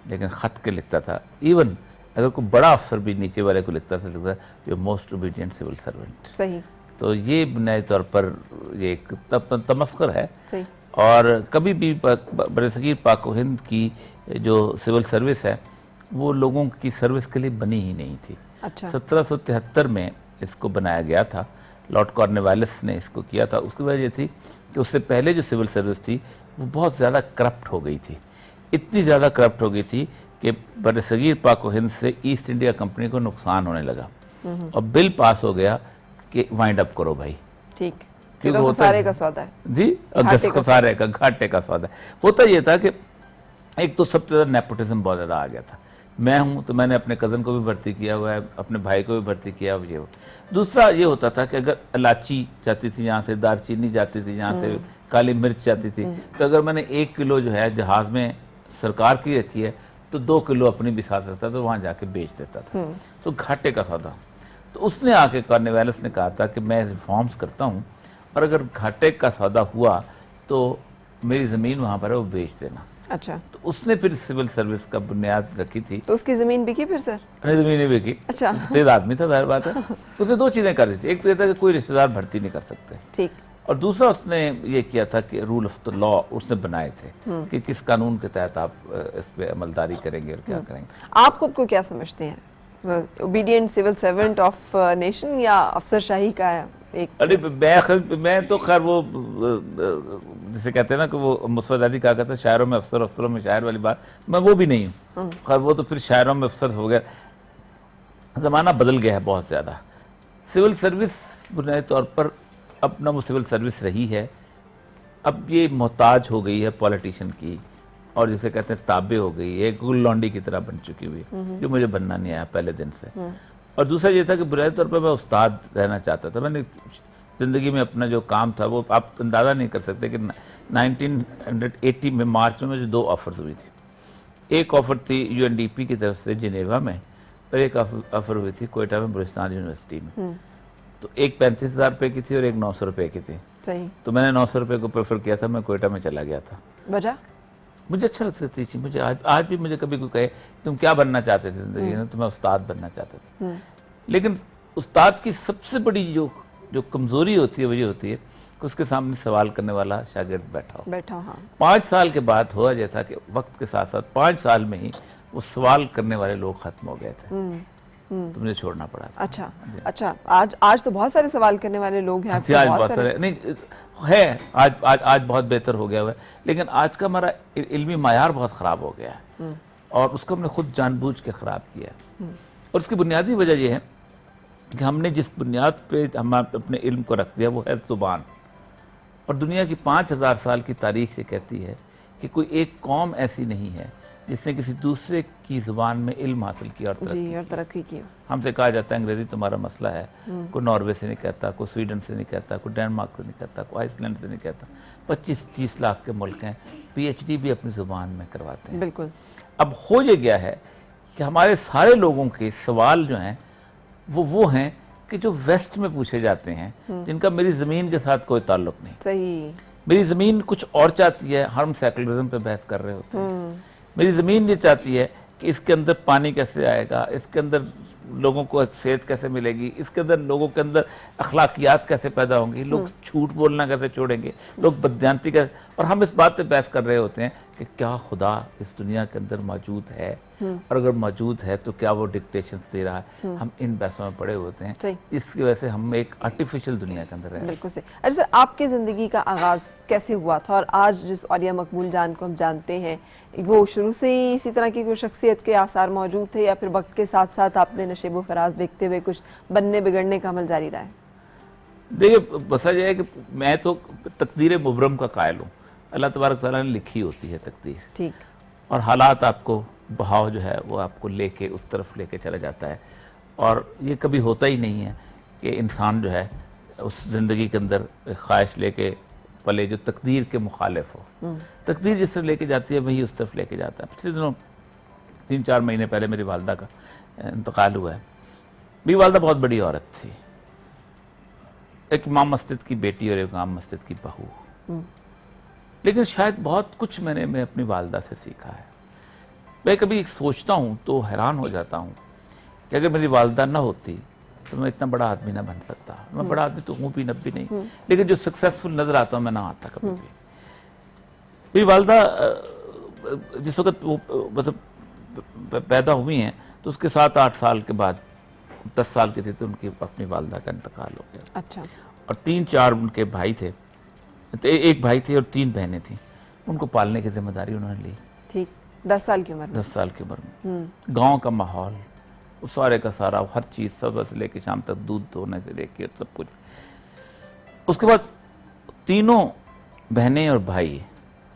लेकिन ख़त के लिखता था। इवन अगर कोई बड़ा अफसर भी नीचे वाले को लिखता था, लिखता your most obedient civil servant. सही। तो ये बुनियादी तौर पर ये एक तमस्खर है। सही। और कभी भी बरसगीर पाक व हिंद की जो सिविल सर्विस है वो लोगों की सर्विस के लिए बनी ही नहीं थी। अच्छा। 1773 में इसको बनाया गया था, लॉर्ड कॉर्नवालिस ने इसको किया था। उसकी वजह ये थी कि उससे पहले जो सिविल सर्विस थी वो बहुत ज़्यादा करप्ट हो गई थी। इतनी ज़्यादा करप्ट हो गई थी कि बरसगीर पाक व हिंद से ईस्ट इंडिया कंपनी को नुकसान होने लगा और बिल पास हो गया कि वाइंड अप करो भाई। ठीक। ये क्योंकि तो होता खसारे है- का सौदा है। जी, घाटे का खसारे का, घाटे का सौदा। होता ये था कि एक तो सबसे ज़्यादा नेपोटिज्म बहुत ज़्यादा आ गया था। मैं हूँ तो मैंने अपने कज़न को भी भर्ती किया हुआ है, अपने भाई को भी भर्ती किया हुआ है। दूसरा ये होता था कि अगर इलायची जाती थी यहाँ से, दारचीनी जाती थी यहाँ से, काली मिर्च जाती थी, तो अगर मैंने 1 किलो जो है जहाज़ में सरकार की रखी है तो 2 किलो अपनी भी साथ रखता था, वहाँ जाके बेच देता था। तो घाटे का सौदा। तो उसने आके कॉर्नवालिस ने कहा था कि मैं रिफॉर्म्स करता हूँ और अगर घाटे का सौदा हुआ तो मेरी ज़मीन वहाँ पर है वो बेच देना। अच्छा, तो उसने फिर सिविल सर्विस का बुनियाद रखी थी। तो उसकी जमीन बिकी फिर सर? नहीं, ज़मीन नहीं बेची। अच्छा। तेज आदमी था, जाहिर बात है। उसने 2 चीज़ें कर दी थी। एक तो ये था कि कोई रिश्तेदार भर्ती नहीं कर सकते, ठीक। और दूसरा उसने ये किया था कि रूल ऑफ द लॉ उसने बनाए थे कि किस कानून के तहत आप इस पे अमलदारी करेंगे और क्या करेंगे। आप खुद को क्या समझते हैं? Obedient civil servant of nation या अफसरशाही का एक? अरे मैं तो खैर वो जिसे कहते हैं ना कि वो मुस्वद अली कहा करता शायरों में अफसर, अफसरों में शायर वाली बात, मैं वो भी नहीं हूँ। खैर वो तो फिर शायरों में अफसर हो गया। ज़माना बदल गया है बहुत ज़्यादा। सिविल सर्विस बुनियादी तौर पर अपना वो सिविल सर्विस रही है, अब ये मोहताज हो गई है पॉलिटिशियन की, और जिसे कहते हैं ताबे हो गई है, गुल लौंडी की तरह बन चुकी हुई, जो मुझे बनना नहीं आया पहले दिन से। और दूसरा ये था कि बुनियादी तौर पर मैं उस्ताद रहना चाहता था। मैंने ज़िंदगी में अपना जो काम था वो आप अंदाज़ा नहीं कर सकते कि 1980 में मार्च में मुझे 2 ऑफ़र्स हुई थी। एक ऑफ़र थी UNDP की तरफ से जिनेवा में, और एक ऑफ़र हुई थी कोयटा में बलूचिस्तान यूनिवर्सिटी में। तो एक 35,000 रुपये की थी और एक 900 रुपये की थी। सही। तो मैंने 900 रुपये को प्रेफर किया था, मैं कोयटा में चला गया था। वजह? मुझे अच्छा लगता थी। मुझे आज भी मुझे कभी कोई कहे तुम क्या बनना चाहते थे ज़िंदगी में, तो मैं उस्ताद बनना चाहता था। लेकिन उस्ताद की सबसे बड़ी जो कमज़ोरी होती है वो ये होती है कि उसके सामने सवाल करने वाला शागिर्द बैठा हो। हाँ। 5 साल के बाद हुआ ये था कि वक्त के साथ साथ 5 साल में ही वो सवाल करने वाले लोग ख़त्म हो गए थे। तो मुझे छोड़ना पड़ा था। अच्छा। अच्छा, आज तो बहुत सारे सवाल करने वाले लोग हैं आपके, आज बहुत बहुत सारे। सारे नहीं है, आज बहुत बेहतर हो गया हुआ है, लेकिन आज का हमारा इल्मी मायार बहुत ख़राब हो गया है और उसको हमने खुद जानबूझ के ख़राब किया है। और उसकी बुनियादी वजह यह है कि हमने जिस बुनियाद पे हम अपने इल्म को रख दिया वो है ज़ुबान। और दुनिया की 5000 साल की तारीख से कहती है कि कोई एक कौम ऐसी नहीं है जिसने किसी दूसरे की ज़ुबान में इल्म हासिल किया और तरक्की की। हमसे कहा जाता है अंग्रेज़ी तुम्हारा मसला है, कोई नॉर्वे से नहीं कहता, कोई स्वीडन से नहीं कहता, कोई डेनमार्क से नहीं कहता, कोई आइसलैंड से नहीं कहता। 25-30 लाख के मुल्क हैं, PhD भी अपनी ज़ुबान में करवाते हैं। बिल्कुल। अब हो ये गया है कि हमारे सारे लोगों के सवाल जो हैं वो हैं कि जो वेस्ट में पूछे जाते हैं, जिनका मेरी ज़मीन के साथ कोई ताल्लुक नहीं। सही। मेरी ज़मीन कुछ और चाहती है, हम सेकुलरिज्म पे बहस कर रहे होते हैं। मेरी ज़मीन ये चाहती है कि इसके अंदर पानी कैसे आएगा, इसके अंदर लोगों को सेहत कैसे मिलेगी, इसके अंदर लोगों के अंदर अखलाकियात कैसे पैदा होंगी, लोग झूठ बोलना कैसे छोड़ेंगे, लोग बदयांती कैसे। और हम इस बात पे बहस कर रहे होते हैं कि क्या खुदा इस दुनिया के अंदर मौजूद है और अगर मौजूद है तो क्या वो डिक्टेशंस दे रहा है, हम इन बहसों में पड़े होते हैं। सही। इसकी वजह से हम एक आर्टिफिशियल दुनिया के अंदर रह रहे हैं। बिल्कुल सही। अच्छा सर, आपकी ज़िंदगी का आगाज़ कैसे हुआ था और आज जिस औलिया मकबूल जान को हम जानते हैं, वो शुरू से ही इसी तरह की कोई शख्सियत के आसार मौजूद थे या फिर वक्त के साथ साथ आपने नशेब व फराज देखते हुए कुछ बनने बिगड़ने का अमल जारी रहा है? देखिए, बसा जाए कि मैं तो तकदीर मुबरम का कायल हूँ। अल्लाह तबारक तआला ने लिखी होती है तकदीर, ठीक। और हालात आपको, बहाव जो है वो आपको लेके उस तरफ लेके चला जाता है। और ये कभी होता ही नहीं है कि इंसान जो है उस ज़िंदगी के अंदर एक ख्वाहिश लेके पले जो तकदीर के मुखालिफ हो। तकदीर जिस तरफ लेके जाती है वही उस तरफ लेके जाता है। पिछले दिनों 3-4 महीने पहले मेरी वालदा का इंतकाल हुआ है। मेरी वालदा बहुत बड़ी औरत थी, एक इमाम मस्जिद की बेटी और एक इमाम मस्जिद की बहू। लेकिन शायद बहुत कुछ मैं अपनी वालदा से सीखा है। मैं कभी सोचता हूँ तो हैरान हो जाता हूँ कि अगर मेरी वालदा ना होती तो मैं इतना बड़ा आदमी ना बन सकता। मैं बड़ा आदमी तो हूँ भी नब भी नहीं, लेकिन जो सक्सेसफुल नजर आता हूँ मैं ना आता कभी भी। मेरी वालदा जिस वक्त वो मतलब पैदा हुई हैं तो उसके 7-8 साल के बाद, 10 साल की थी तो उनकी अपनी वालदा का इंतकाल हो गया। अच्छा। और 3-4 उनके भाई थे, तो एक भाई थे और 3 बहनें थीं। उनको पालने की जिम्मेदारी उन्होंने ली। ठीक। 10 साल की उम्र में? 10 साल की उम्र में। गांव का माहौल, वो सारे का सारा, हर चीज़, सुबह से लेके शाम तक, दूध धोने से लेके सब कुछ। उसके बाद तीनों बहनें और भाई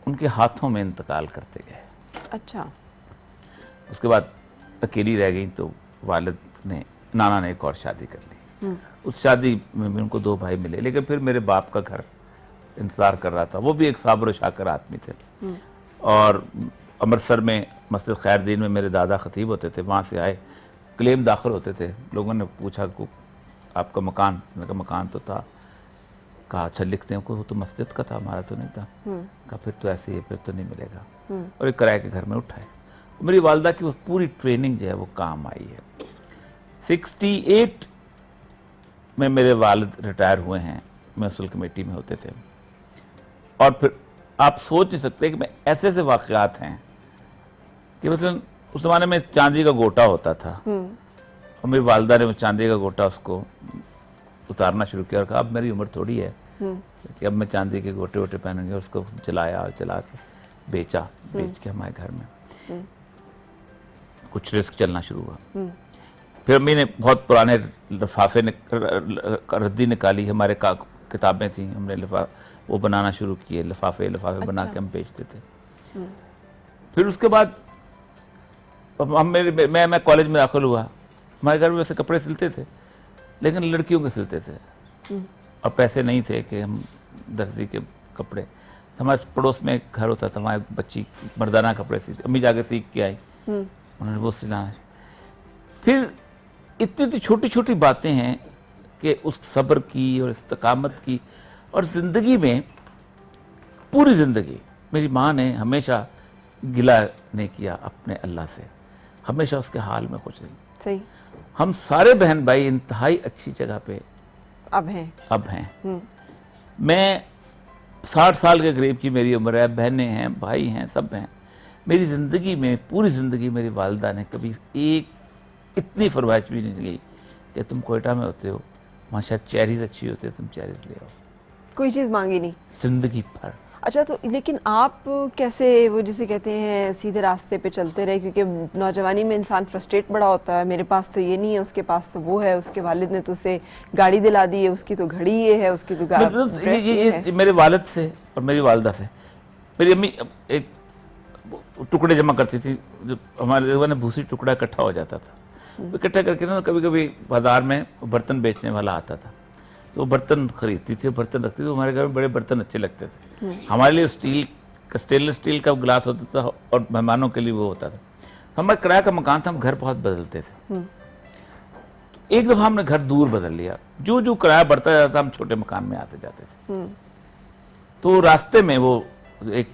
उनके हाथों में इंतकाल करते गए। अच्छा। उसके बाद अकेली रह गई तो वालिद ने, नाना ने एक और शादी कर ली। उस शादी में भी उनको 2 भाई मिले, लेकिन फिर मेरे बाप का घर इंतजार कर रहा था। वो भी एक साबर शाकर आदमी थे। और अमृतसर में मस्जिद खैरदीन में मेरे दादा खतीब होते थे, वहाँ से आए, क्लेम दाखिल होते थे। लोगों ने पूछा को आपका मकान, मैंने कहा मकान तो था। कहा अच्छा लिखते हैं, वो तो मस्जिद का था, हमारा तो नहीं था। कहा फिर तो ऐसे ही, फिर तो नहीं मिलेगा। और एक किराए के घर में उठाए। मेरी वालदा की वो पूरी ट्रेनिंग जो है वो काम आई है। 68 में मेरे वालिद रिटायर हुए हैं, म्यूनसिपल कमेटी में होते थे। और फिर आप सोच नहीं सकते कि मैं ऐसे वाक़यात हैं कि मसलन उस ज़माने में चांदी का गोटा होता था और मेरी वालदा ने वो चांदी का गोटा उसको उतारना शुरू किया और कहा अब मेरी उम्र थोड़ी है कि अब मैं चांदी के गोटे वोटे पहनूंगी। उसको जलाया और जला के बेचा, बेच के हमारे घर में कुछ रिस्क चलना शुरू हुआ। फिर अम्मी ने बहुत पुराने लिफाफे रद्दी निकाली, हमारे किताबें थी, हमने वो बनाना शुरू किए, लिफाफे बना के हम बेचते थे। फिर उसके बाद मैं कॉलेज में दाखिल हुआ। हमारे घर में वैसे कपड़े सिलते थे लेकिन लड़कियों के सिलते थे और पैसे नहीं थे कि हम दर्जी के कपड़े। हमारे पड़ोस में एक घर होता था, वहाँ एक बच्ची मर्दाना कपड़े सीती, अम्मी जाके सीख के आई, उन्होंने वो सिलाना। फिर इतनी छोटी छोटी बातें हैं कि उस सब्र की और इस्तकामत की। और ज़िंदगी में पूरी ज़िंदगी मेरी माँ ने हमेशा गिला नहीं किया अपने अल्लाह से, हमेशा उसके हाल में खुश रही। सही। हम सारे बहन भाई इंतहाई अच्छी जगह पे अब हैं। मैं 60 साल के करीब की मेरी उम्र है, बहनें हैं, भाई हैं, सब हैं। मेरी ज़िंदगी में, पूरी ज़िंदगी मेरी वालदा ने कभी एक इतनी फरमाइश भी नहीं की कि तुम कोयटा में होते हो, वहाँ शायद चेरीज अच्छी होती है, तुम चेरीज ले आओ। कोई चीज़ मांगी नहीं जिंदगी भर। अच्छा, तो लेकिन आप कैसे वो जिसे कहते हैं सीधे रास्ते पे चलते रहे? क्योंकि नौजवानी में इंसान फ्रस्ट्रेट बड़ा होता है, मेरे पास तो ये नहीं है, उसके पास तो वो है, उसके वालिद ने तो उसे गाड़ी दिला दी है, उसकी तो घड़ी ये है, उसकी तो ड्रेस ये है। मेरे वालिद से और मेरी वालदा से, मेरी अम्मी एक टुकड़े जमा करती थी, जो हमारे ज़माने में भूसी टुकड़ा इकट्ठा हो जाता था, इकट्ठा करके ना कभी कभी बाजार में बर्तन बेचने वाला आता था तो बर्तन खरीदती थी, बर्तन रखती थी। तो हमारे घर में बड़े बर्तन अच्छे लगते थे। हमारे लिए स्टेनलेस स्टील का गिलास होता था और मेहमानों के लिए वो होता था। हमारा किराए का मकान था, हम घर बहुत बदलते थे। तो एक दफ़ा हमने घर दूर बदल लिया, जो जो किराया बढ़ता जाता था हम छोटे मकान में आते जाते थे। तो रास्ते में वो एक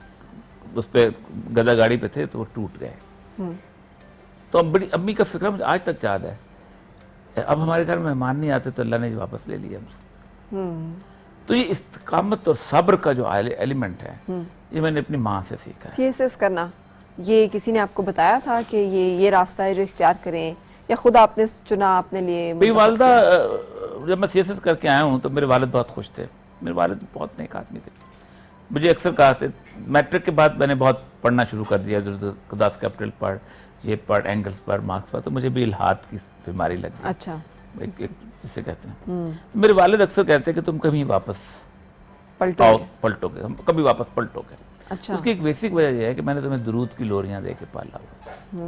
उस पर गदा गाड़ी पे थे तो वो टूट गए। तो अब बड़ी अम्मी का फिक्र मुझे आज तक याद है, अब हमारे घर मेहमान नहीं आते तो अल्लाह ने वापस ले लिया हमसे। तो ये इस्तिकामत और सब्र का जो एलिमेंट है ये मैंने अपनी माँ से सीखा है। सीएसएस करना ये किसी ने आपको बताया था कि ये रास्ता है जो इख्तियार करें, या खुद आपने चुना अपने लिए? मेरी वालदा, जब मैं सीएसएस करके आया हूँ तो मेरे वालिद बहुत खुश थे। मेरे वालिद बहुत नेक आदमी थे। मुझे अक्सर कहा थे, मैट्रिक के बाद मैंने बहुत पढ़ना शुरू कर दिया, जो दास कैपिटल पढ़, ये पढ़, एंगल्स पढ़, मार्क्स पढ़, तो मुझे भी इल्हाद की बीमारी लग गई। अच्छा। एक जिसे कहते हैं। तो मेरे वालिद अक्सर कहते हैं कि तुम कभी वापस पलटोगे, हम कभी वापस पलटोगे। अच्छा। उसकी एक बेसिक वजह यह है कि मैंने तुम्हें दुरूद की लोरियां दे के पाला हुआ,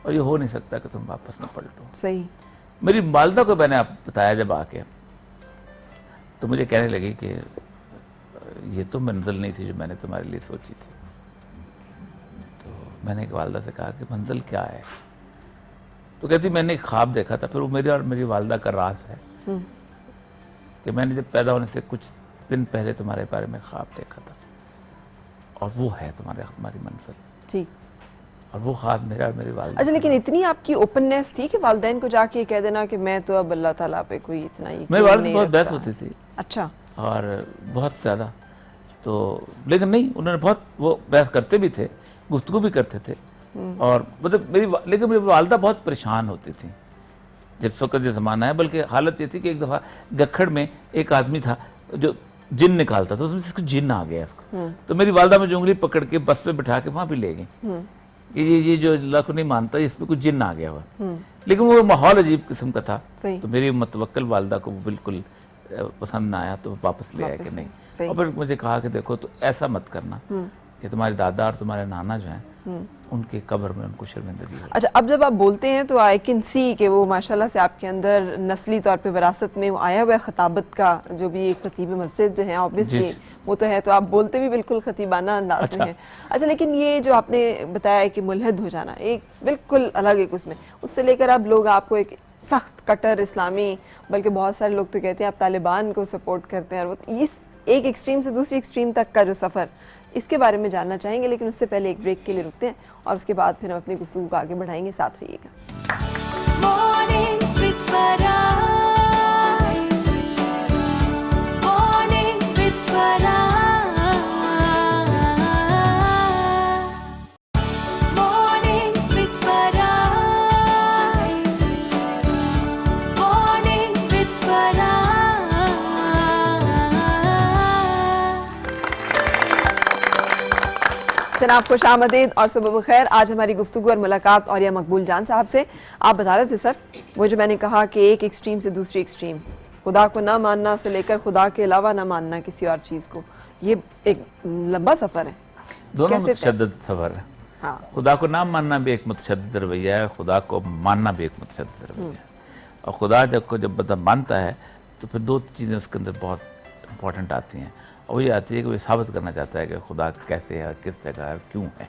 और ये हो नहीं सकता कि तुम वापस न पलटो। सही। मेरी वालदा को मैंने आप बताया जब आके, तो मुझे कहने लगी कि ये तो मंजिल नहीं थी जो मैंने तुम्हारे लिए सोची थी। तो मैंने एक वालदा से कहा कि मंजिल क्या है? तो कहती मैंने एक ख्वाब देखा था। फिर वो मेरी और मेरी वालदा का राज है कि मैंने जब पैदा होने से कुछ दिन पहले तुम्हारे बारे में ख्वाब देखा था, और वो है हमारी मंजिल। ठीक। और वो ख्वाब मेरा और मेरी वालदा। अच्छा, लेकिन इतनी आपकी ओपननेस थी कि वालिदैन को जाके कह देना कि मैं तो अब अल्लाह ताला पे कोई इतना ही मेरी वालदा से बहुत बहस होती थी। अच्छा। और बहुत ज़्यादा, तो लेकिन नहीं, उन्होंने बहुत, वो बहस करते भी थे, गुफ्तगू भी करते थे, और मतलब लेकिन मेरी वालदा बहुत परेशान होती थी जब वक्त ये ज़माना है। बल्कि हालत ये थी कि एक दफ़ा गखड़ में एक आदमी था जो जिन निकालता था, उसमें से इसको जिन आ गया इसको। तो मेरी वालदा मुझे उंगली पकड़ के बस पे बिठा के वहाँ भी ले गई कि ये जो अल्लाह को नहीं मानता, इस पर कुछ जिन आ गया हुआ। लेकिन वो माहौल अजीब किस्म का था। तो मेरी मुतवक्किल वालदा को वो बिल्कुल पसंद ना आया, तो वापस ले आए कि नहीं। और फिर मुझे कहा कि देखो, तो ऐसा मत करना कि तुम्हारे दादा और तुम्हारे नाना जो हैं उनके कब्र में उनको शर्मिंदगी हो। अच्छा, अब जब आप बोलते हैं तो आई कैन सी कि वो माशाल्लाह से आपके अंदर नस्ली तौर पे विरासत में वो आया हुआ है खताबत का, जो भी एक खतीब मस्जिद जो है ऑब्वियसली वो तो है, तो आप बोलते भी बिल्कुल खतीबाना अंदाज में है। अच्छा, लेकिन ये जो आपने बताया कि मुल्हिद हो जाना एक बिल्कुल अलग एक उसमें, उससे लेकर अब लोग आपको एक सख्त कटर इस्लामी, बल्कि बहुत सारे लोग तो कहते हैं आप तालिबान को सपोर्ट करते हैं, और वो इस एक एक्सट्रीम से दूसरी एक्सट्रीम तक का जो सफ़र, इसके बारे में जानना चाहेंगे। लेकिन उससे पहले एक ब्रेक के लिए रुकते हैं और उसके बाद फिर हम अपनी गुफ्तगू को आगे बढ़ाएंगे। साथ रहिएगा। जनाब खुश आमदीद और सुबह बखैर। आज हमारी गुफ्तगू और मुलाकात और या मकबूल जान साहब से। आप बता रहे थे सर, वो जो मैंने कहा कि एक एक्सट्रीम से दूसरी एक्सट्रीम, खुदा को ना मानना से लेकर खुदा के अलावा ना मानना किसी और चीज़ को, ये एक लंबा सफ़र है। दोनों मुतशद्दिद सफ़र है। हाँ। खुदा को ना मानना भी एक मुतशद्दिद रवैया है, खुदा को मानना भी एक मुतशद्दिद रवैया है। और खुदा जब बंदा मानता है तो फिर दो चीज़ें उसके अंदर बहुत इंपॉर्टेंट आती हैं, और वही आती है कि वो साबित करना चाहता है कि खुदा कैसे है, किस जगह है, क्यों है।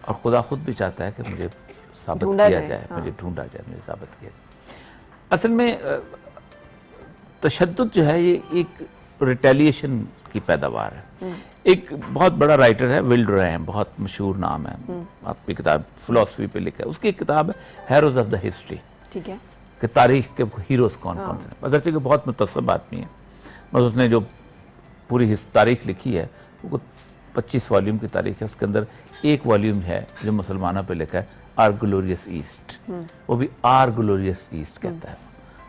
और खुदा खुद भी चाहता है कि मुझे साबित किया जाए, मुझे ढूंढा जाए, मुझे साबित किया जाए। असल में तशद्दुद जो है ये एक रिटेलिएशन की पैदावार है। एक बहुत बड़ा राइटर है, विल डुरैम, बहुत मशहूर नाम है, आपकी किताब फिलॉसफी पे लिखा है, उसकी एक किताब है हेरोज ऑफ द हिस्ट्री। ठीक है, कि तारीख के हीरोज कौन कौन से, अगरचे कि बहुत मुतसब आदमी है, बस उसने जो पूरी तारीख लिखी है वो 25 वॉल्यूम की तारीख है। उसके अंदर एक वॉल्यूम है जो मुसलमानों पे लिखा है, आर ग्लोरियस ईस्ट। वो भी आर ग्लोरियस ईस्ट कहता है,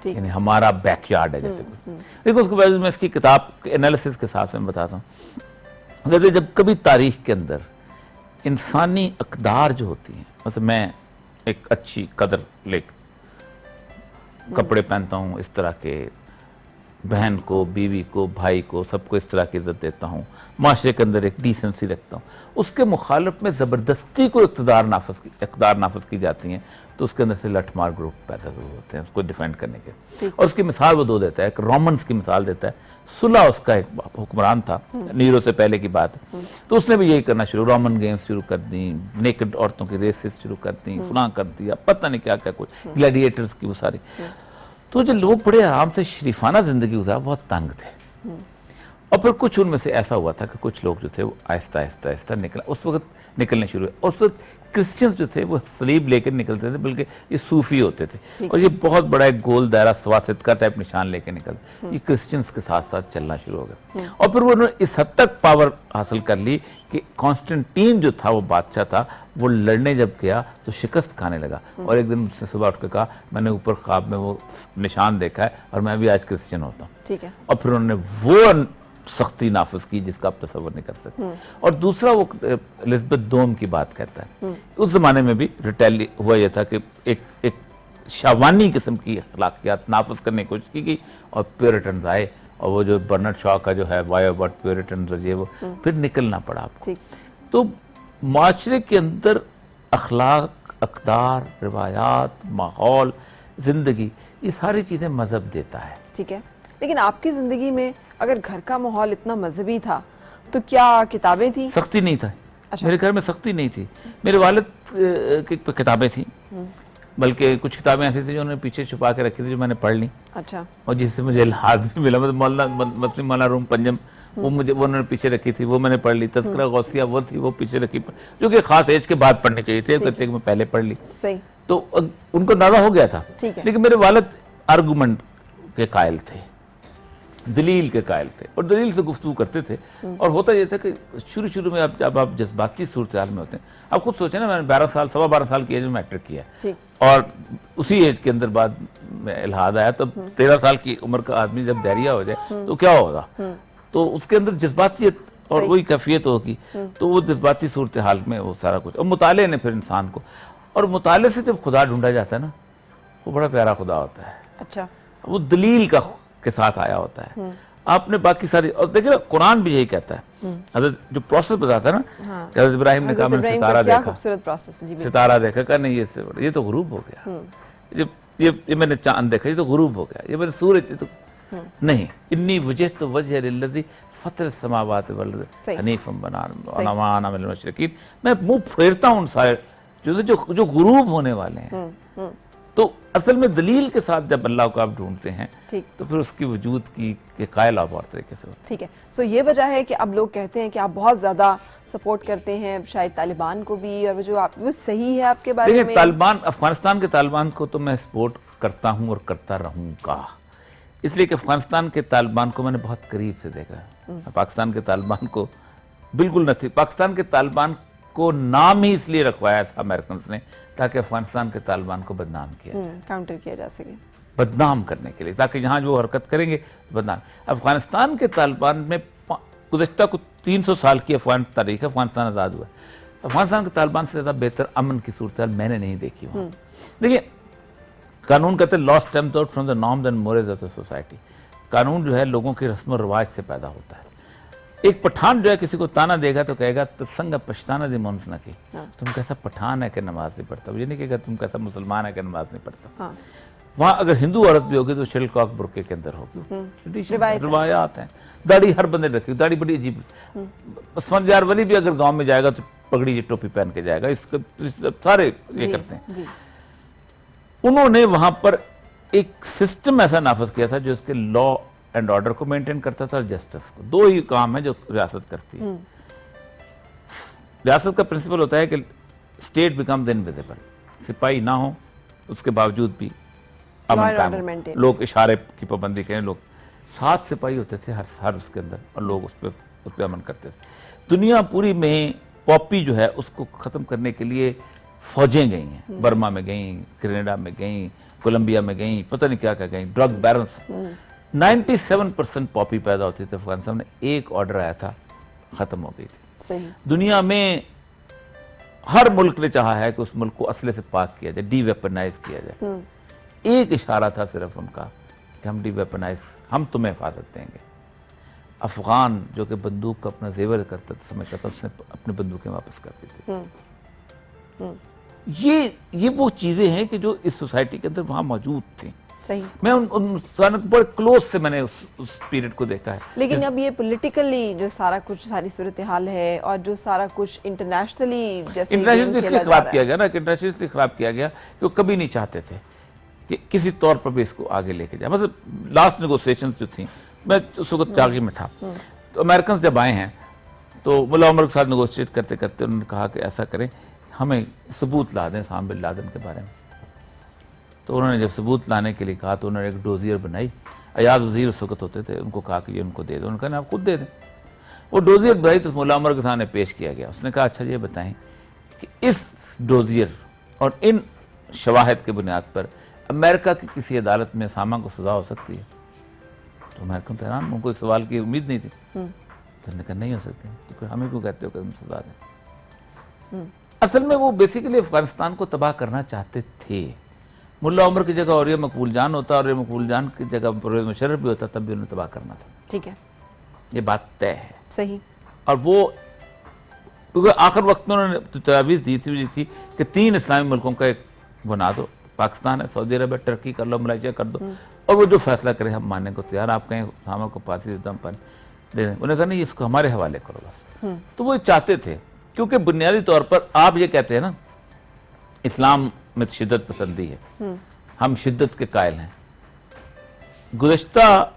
यानी हमारा बैकयार्ड है जैसे कुछ। देखो उसके बाद मैं इसकी किताब के एनालिसिस के हिसाब से मैं बताता हूँ। कहते जब कभी तारीख के अंदर इंसानी अकदार जो होती हैं, मतलब मैं एक अच्छी कदर ले कपड़े पहनता हूँ, इस तरह के बहन को, बीवी को, भाई को, सबको इस तरह की इज्जत देता हूँ, माशरे के अंदर एक डिसेंसी रखता हूँ, उसके मुखालिफ में ज़बरदस्ती को इक़्तिदार नाफिज की जाती हैं, तो उसके अंदर से लठमार ग्रुप पैदा होते हैं उसको डिफेंड करने के। और उसकी मिसाल वो दो देता है, एक रोमन्स की मिसाल देता है। सुला उसका एक हुक्मरान था, नीरो से पहले की बात, तो उसने भी यही करना शुरू, रोमन गेम्स शुरू कर दी, नेकेड औरतों की रेसेस शुरू कर दी, फलां कर दिया, पता नहीं क्या क्या कुछ, ग्लैडिएटर्स की वो सारी। तो जो लोग बड़े आराम से शरीफाना जिंदगी गुजार, बहुत तंग थे। और फिर कुछ उनमें से ऐसा हुआ था कि कुछ लोग जो थे वो आहिस्ता आहिस्ता आहिस्ता उस वक्त निकलने शुरू हुए। उस वक्त क्रिश्चियंस जो थे वो सलीब लेकर निकलते थे, बल्कि ये सूफी होते थे और ये बहुत बड़ा एक गोल दायरा स्वासित का टाइप निशान लेकर निकलते। ये क्रिश्चियंस के साथ साथ चलना शुरू हो गया और फिर वो उन्होंने इस हद तक पावर हासिल कर ली कि कॉन्स्टेंटीन जो था वो बादशाह था, वो लड़ने जब गया तो शिकस्त खाने लगा और एक दिन उसने सुबह उठ के कहा मैंने ऊपर ख्वाब में वो निशान देखा है और मैं भी आज क्रिश्चियन होता हूँ। ठीक है। और फिर उन्होंने वो सख्ती नाफिज की जिसका आप तस्वर नहीं कर सकते। और दूसरा वो एलिज़ाबेथ दोम की बात कहता है, उस जमाने में भी रिटेली हुआ यह था कि एक शावानी किस्म की अखलाकियात नाफिज करने की कोशिश की गई और प्योरिटन्स आए और वो जो बर्नर्ड शॉ का जो है वाई अबाउट प्योरिटन्स और ये वो फिर निकलना पड़ा आपको। तो माशरे के अंदर अखलाक, अक़दार, रिवायात, माहौल, जिंदगी, ये सारी चीज़ें मजहब देता है। ठीक है, लेकिन आपकी ज़िंदगी में अगर घर का माहौल इतना मजहबी था तो क्या किताबें थी? सख्ती नहीं था। अच्छा। मेरे घर में सख्ती नहीं थी। मेरे वालिद की किताबें थी, बल्कि कुछ किताबें ऐसी थी जो उन्होंने पीछे छुपा के रखी थी जो मैंने पढ़ ली। अच्छा। और जिससे मुझे इल्हाद भी मिला, मतलब मौलाना रूम पंजम वो उन्होंने पीछे रखी थी, वो मैंने पढ़ ली। तज़किरा गौसिया वो थी, वो पीछे रखी, जो कि खास एज के बाद पढ़नी चाहिए थी, कहते मैं पहले पढ़ ली। सही। तो उनको अंदाजा हो गया था। लेकिन मेरे वालिद आर्गूमेंट के कायल थे, दलील के कायल थे और दलील से गुफ्तगू करते थे। और होता यह था कि शुरू में जब आप जज्बाती सूरत हाल में होते हैं, आप खुद सोचें ना, मैंने 12 साल की एज में मैट्रिक किया और उसी एज के अंदर बाद में इल्हाद आया, तब 13 साल की उम्र का आदमी जब दैरिया हो जाए तो क्या होगा, तो उसके अंदर जज्बातियत और वही कैफियत होगी, तो वो जज्बाती सूरत हाल में वो सारा कुछ। और मुताले ने फिर इंसान को, और मुताले से जब खुदा ढूंढा जाता है ना, वो बड़ा प्यारा खुदा होता है। अच्छा। वो दलील के साथ आया होता है। आपने बाकी सारी, और देखिए ना कुरान भी यही कहता है, हज़रत जो प्रोसेस बताता है ना, हज़रत इब्राहिम ने कहा मैंने सितारा देखा, खूबसूरत प्रोसेस, सितारा देखा, कहा नहीं ये तो गुरूब हो गया, ये मैंने चांद देखा, ये तो गुरूब हो गया, ये मैंने सूरज, ये तो नहीं, इन्नी वजह तो वजह लिल्लज़ी फतर समावात वल अर्ज़ हनीफ़न बना व अना मिनल मुशरिकीन। मैं मुंह फेरता हूँ उन सारे जो गुरूब होने वाले हैं। तो असल में दलील के साथ जब अल्लाह को आप ढूंढते हैं तो फिर उसकी वजूद के कायल आप और तरीके से होते हैं। ठीक है। सो ये वजह है कि अब लोग कहते हैं कि आप बहुत ज़्यादा सपोर्ट करते हैं शायद तालिबान को भी, और वो सही है आपके बारे में? तालिबान, अफगानिस्तान के तालिबान को तो मैं सपोर्ट करता हूँ और करता रहूँगा, इसलिए कि अफगानिस्तान के तालिबान को मैंने बहुत करीब से देखा। पाकिस्तान के तालिबान को बिल्कुल नहीं। पाकिस्तान के तालिबान को नाम ही इसलिए रखवाया था अमेरिकन ने ताकि अफगानिस्तान के तालिबान को बदनाम किया जाए, काउंटर किया जा सके, बदनाम करने के लिए, ताकि जहां जो हरकत करेंगे बदनाम। अफगानिस्तान के तालिबान में गुज़श्ता को 300 साल की अफगान तारीख है, अफगानिस्तान आज़ाद हुआ। अफगानिस्तान के तालिबान से ज़्यादा बेहतर अमन की सूरत मैंने नहीं देखी वहाँ। देखिए, कानून कहते हैं law stems out from the norms and morals of the society. कानून जो है लोगों के रस्म और रिवाज से पैदा होता है। एक पठान जो है किसी को ताना देगा तो कहेगा तत्संग पछताना दी मोन्स ना की, तुम कैसा पठान है कि नमाज नहीं पढ़ता, ये नहीं कहेगा तुम कैसा मुसलमान है कि नमाज नहीं पढ़ता। वहाँ अगर हिंदू औरत भी होगी तो शटलकॉक बुर्के के अंदर होगी, रिवायात हैं। दाढ़ी हर बंदे रखी, दाढ़ी बड़ी अजीब। स्फंजार वली भी अगर गांव में जाएगा तो पगड़ी टोपी पहन के जाएगा, इसका सारे ये करते हैं। उन्होंने वहां पर एक सिस्टम ऐसा नाफिज किया था जो इसके लॉ एंड ऑर्डर को मेंटेन करता था और जस्टिस को। दो ही काम है जो रियासत करती है। रियासत का प्रिंसिपल होता है कि स्टेट बिकम्स इनविजिबल, सिपाही ना हो उसके बावजूद भी अमन कायम, लोग इशारे की पाबंदी करें, लोग 7 सिपाही होते थे हर उसके अंदर और लोग उस पर अमन करते थे। दुनिया पूरी में पॉपी जो है उसको ख़त्म करने के लिए फौजें गई हैं, बर्मा में गई, कनाडा में गई, कोलंबिया में गई, पता नहीं क्या क्या गई, ड्रग बैरन्स। 97% पॉपी पैदा होती थी अफगानिस्तान में, एक ऑर्डर आया था ख़त्म हो गई थी। सही। दुनिया में हर मुल्क ने चाहा है कि उस मुल्क को असले से पाक किया जाए, डी वेपनाइज किया जाए। एक इशारा था सिर्फ उनका कि हम डी वेपनाइज, हम तुम्हें हिफाजत देंगे। अफगान जो कि बंदूक का अपना जेवर करता था, समझता था, उसने अपनी बंदूकें वापस कर दी थी। ये वो चीजें हैं कि जो इस सोसाइटी के अंदर वहां मौजूद थी। सही। मैं उन बड़े क्लोज से मैंने उस पीरियड को देखा है। लेकिन अब ये पॉलिटिकली जो सारा कुछ, सारी सूरत हाल है और जो सारा कुछ इंटरनेशनली जैसे इसलिए खराब किया गया ना, कि इंटरनेशनली इसलिए खराब किया गया कि वो कभी नहीं चाहते थे कि किसी तौर पर भी इसको आगे लेके जाए। मतलब लास्ट नेगोशिएशंस जो थी, मैं उस वक्त जागी में था, तो अमेरिकन जब आए हैं तो मुल्ला उमर के साथ नेगोशिएट करते करते उन्होंने कहा कि ऐसा करें, हमें सबूत ला दें उसामा बिन लादेन के बारे में। तो उन्होंने जब सबूत लाने के लिए कहा तो उन्होंने एक डोजियर बनाई। अयाज वजीर उस वक्त होते थे, उनको कहा कि ये उनको दे दो। उन्होंने कहा आप खुद दे दें। वो डोजियर बनाई तो मुल्ला उमर के सामने पेश किया गया। उसने कहा अच्छा ये बताएं कि इस डोजियर और इन शवाहिद के बुनियाद पर अमेरिका की किसी अदालत में उसामा को सजा हो सकती है? तो अमेरिकन तो हैरान, उनको इस सवाल की उम्मीद नहीं थी। तो उन्होंने कहा नहीं हो सकती। तो फिर हमें क्यों कहते हो कि हम सजा दें? असल में वो बेसिकली अफगानिस्तान को तबाह करना चाहते थे। मुल्ला उमर की जगह और ये मकबूल जान होता और ये मकबूल जान की जगह परवेज मुशर्रफ भी होता, तब भी उन्हें तबाह करना था। ठीक है, ये बात तय है। सही। और वो क्योंकि आखिर वक्त में उन्होंने तजावीज़ दी थी कि 3 इस्लामी मुल्कों का एक बना दो, पाकिस्तान है, सऊदी अरब है, टर्की कर लो, मलेशिया कर दो, और वो जो फैसला करे हम मानने को तैयार। आप कहें उसामा को फांसी दे दम पर दे दें, उन्होंने कहा नहीं इसको हमारे हवाले करो बस। तो वो चाहते थे, क्योंकि बुनियादी तौर पर आप ये कहते हैं ना इस्लाम में शिद्दत पसंदी है, हम शिद्दत के कायल हैं। गुज़श्ता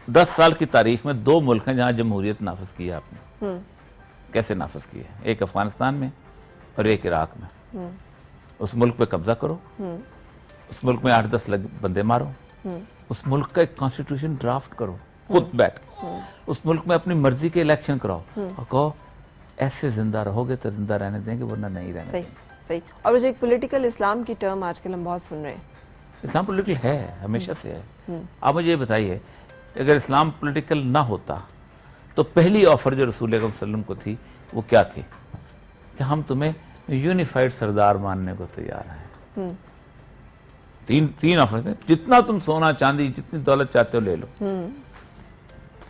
10 साल की तारीख में 2 मुल्क हैं जहां जमहूरियत नाफिज की है आपने। कैसे नाफिज की है? एक अफगानिस्तान में और एक इराक में। उस मुल्क पे कब्जा करो, उस मुल्क में 8-10 बंदे मारो, उस मुल्क का एक कॉन्स्टिट्यूशन ड्राफ्ट करो खुद बैठ के, उस मुल्क में अपनी मर्जी के इलेक्शन कराओ और कहो ऐसे जिंदा रहोगे तो जिंदा रहने देंगे वरना नहीं रहने देंगे। सही। और मुझे एक पॉलिटिकल इस्लाम की टर्म आजकल हम बहुत सुन रहे हैं। इस्लाम पॉलिटिकल है, हमेशा से है। आप मुझे ये बताइए अगर इस्लाम पॉलिटिकल ना होता तो पहली ऑफर जो रसूल अकरम सल्लल्लाहु अलैहि वसल्लम को थी वो क्या थी? कि हम तुम्हें यूनिफाइड सरदार मानने को तैयार हैं। तीन ऑफर थे, जितना तुम सोना चांदी जितनी दौलत चाहते हो ले लो,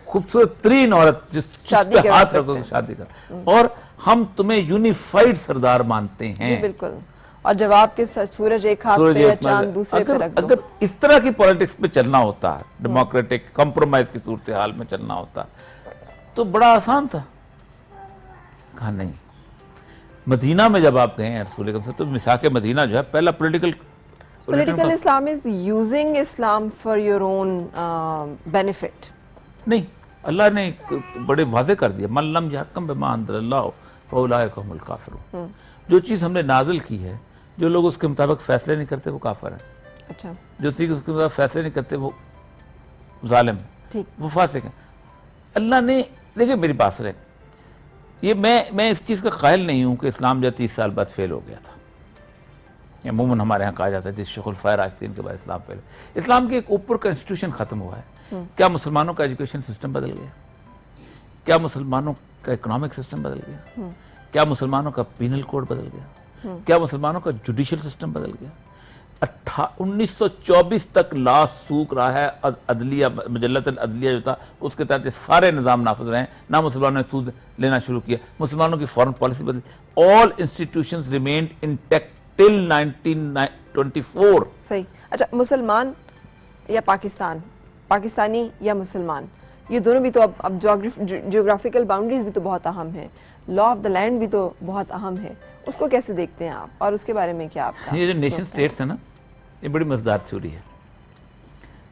खूबसूरत 3 औरत जिस हाथ रखो शादी कर, और हम तुम्हें यूनिफाइड सरदार मानते हैं। जी बिल्कुल। और जवाब के सूरज एक हाथ पे या चांद दूसरे पे रख दो। अगर इस तरह की पॉलिटिक्स पे चलना होता, डेमोक्रेटिक कंप्रोमाइज की सूरत हाल में चलना होता तो बड़ा आसान था। कहा नहीं। मदीना में जब आप गए रसूल अकरम से, तो मिसाक मदीना जो है पहला political Islam is using Islam for your own benefit. नहीं, अल्लाह ने बड़े वादे कर दिया, मन लम यहकम बिमा अंज़लल्लाहु फउलाइका हुमुल काफिरून। जो चीज़ हमने नाजिल की है, जो लोग उसके मुताबिक फैसले नहीं करते वो काफिर हैं। अच्छा। जो चीज़ उसके मुताबिक फैसले नहीं करते वो जालिम है, वो फासिक है। अल्लाह ने, देखिए मेरी बात सुने, ये मैं इस चीज़ का कायल नहीं हूँ कि इस्लाम जो 30 साल बाद फेल हो गया था। अमूमन हमारे यहाँ कहा जाता है जिस खुलफाए राशिदीन के बाद इस्लाम फेल। इस्लाम के एक ऊपर का इंस्टीट्यूशन ख़त्म हुआ है। क्या मुसलमानों का एजुकेशन सिस्टम बदल गया? क्या मुसलमानों का इकोनॉमिक सिस्टम बदल गया? क्या मुसलमानों का पीनल कोड बदल गया? क्या मुसलमानों का जुडिशियल सिस्टम बदल गया? 1924 तक ला सूख रहा है अदलिया, मजल्लतुल अदलिया जो था उसके तहत सारे निज़ाम नाफिज रहे हैं। ना मुसलमानों ने सूद लेना शुरू किया, मुसलमानों की फॉरेन पॉलिसी बदली, all institutions remained intact till 1924। सही। अच्छा, मुसलमान या पाकिस्तानी या मुसलमान, ये दोनों भी तो अब ज्योग्राफिकल बाउंड्रीज भी तो बहुत अहम है, लॉ ऑफ द लैंड भी तो बहुत अहम है। उसको कैसे देखते हैं आप, और उसके बारे में क्या आपका? ये जो नेशन स्टेट्स है ना, ये बड़ी मजेदार थ्योरी है।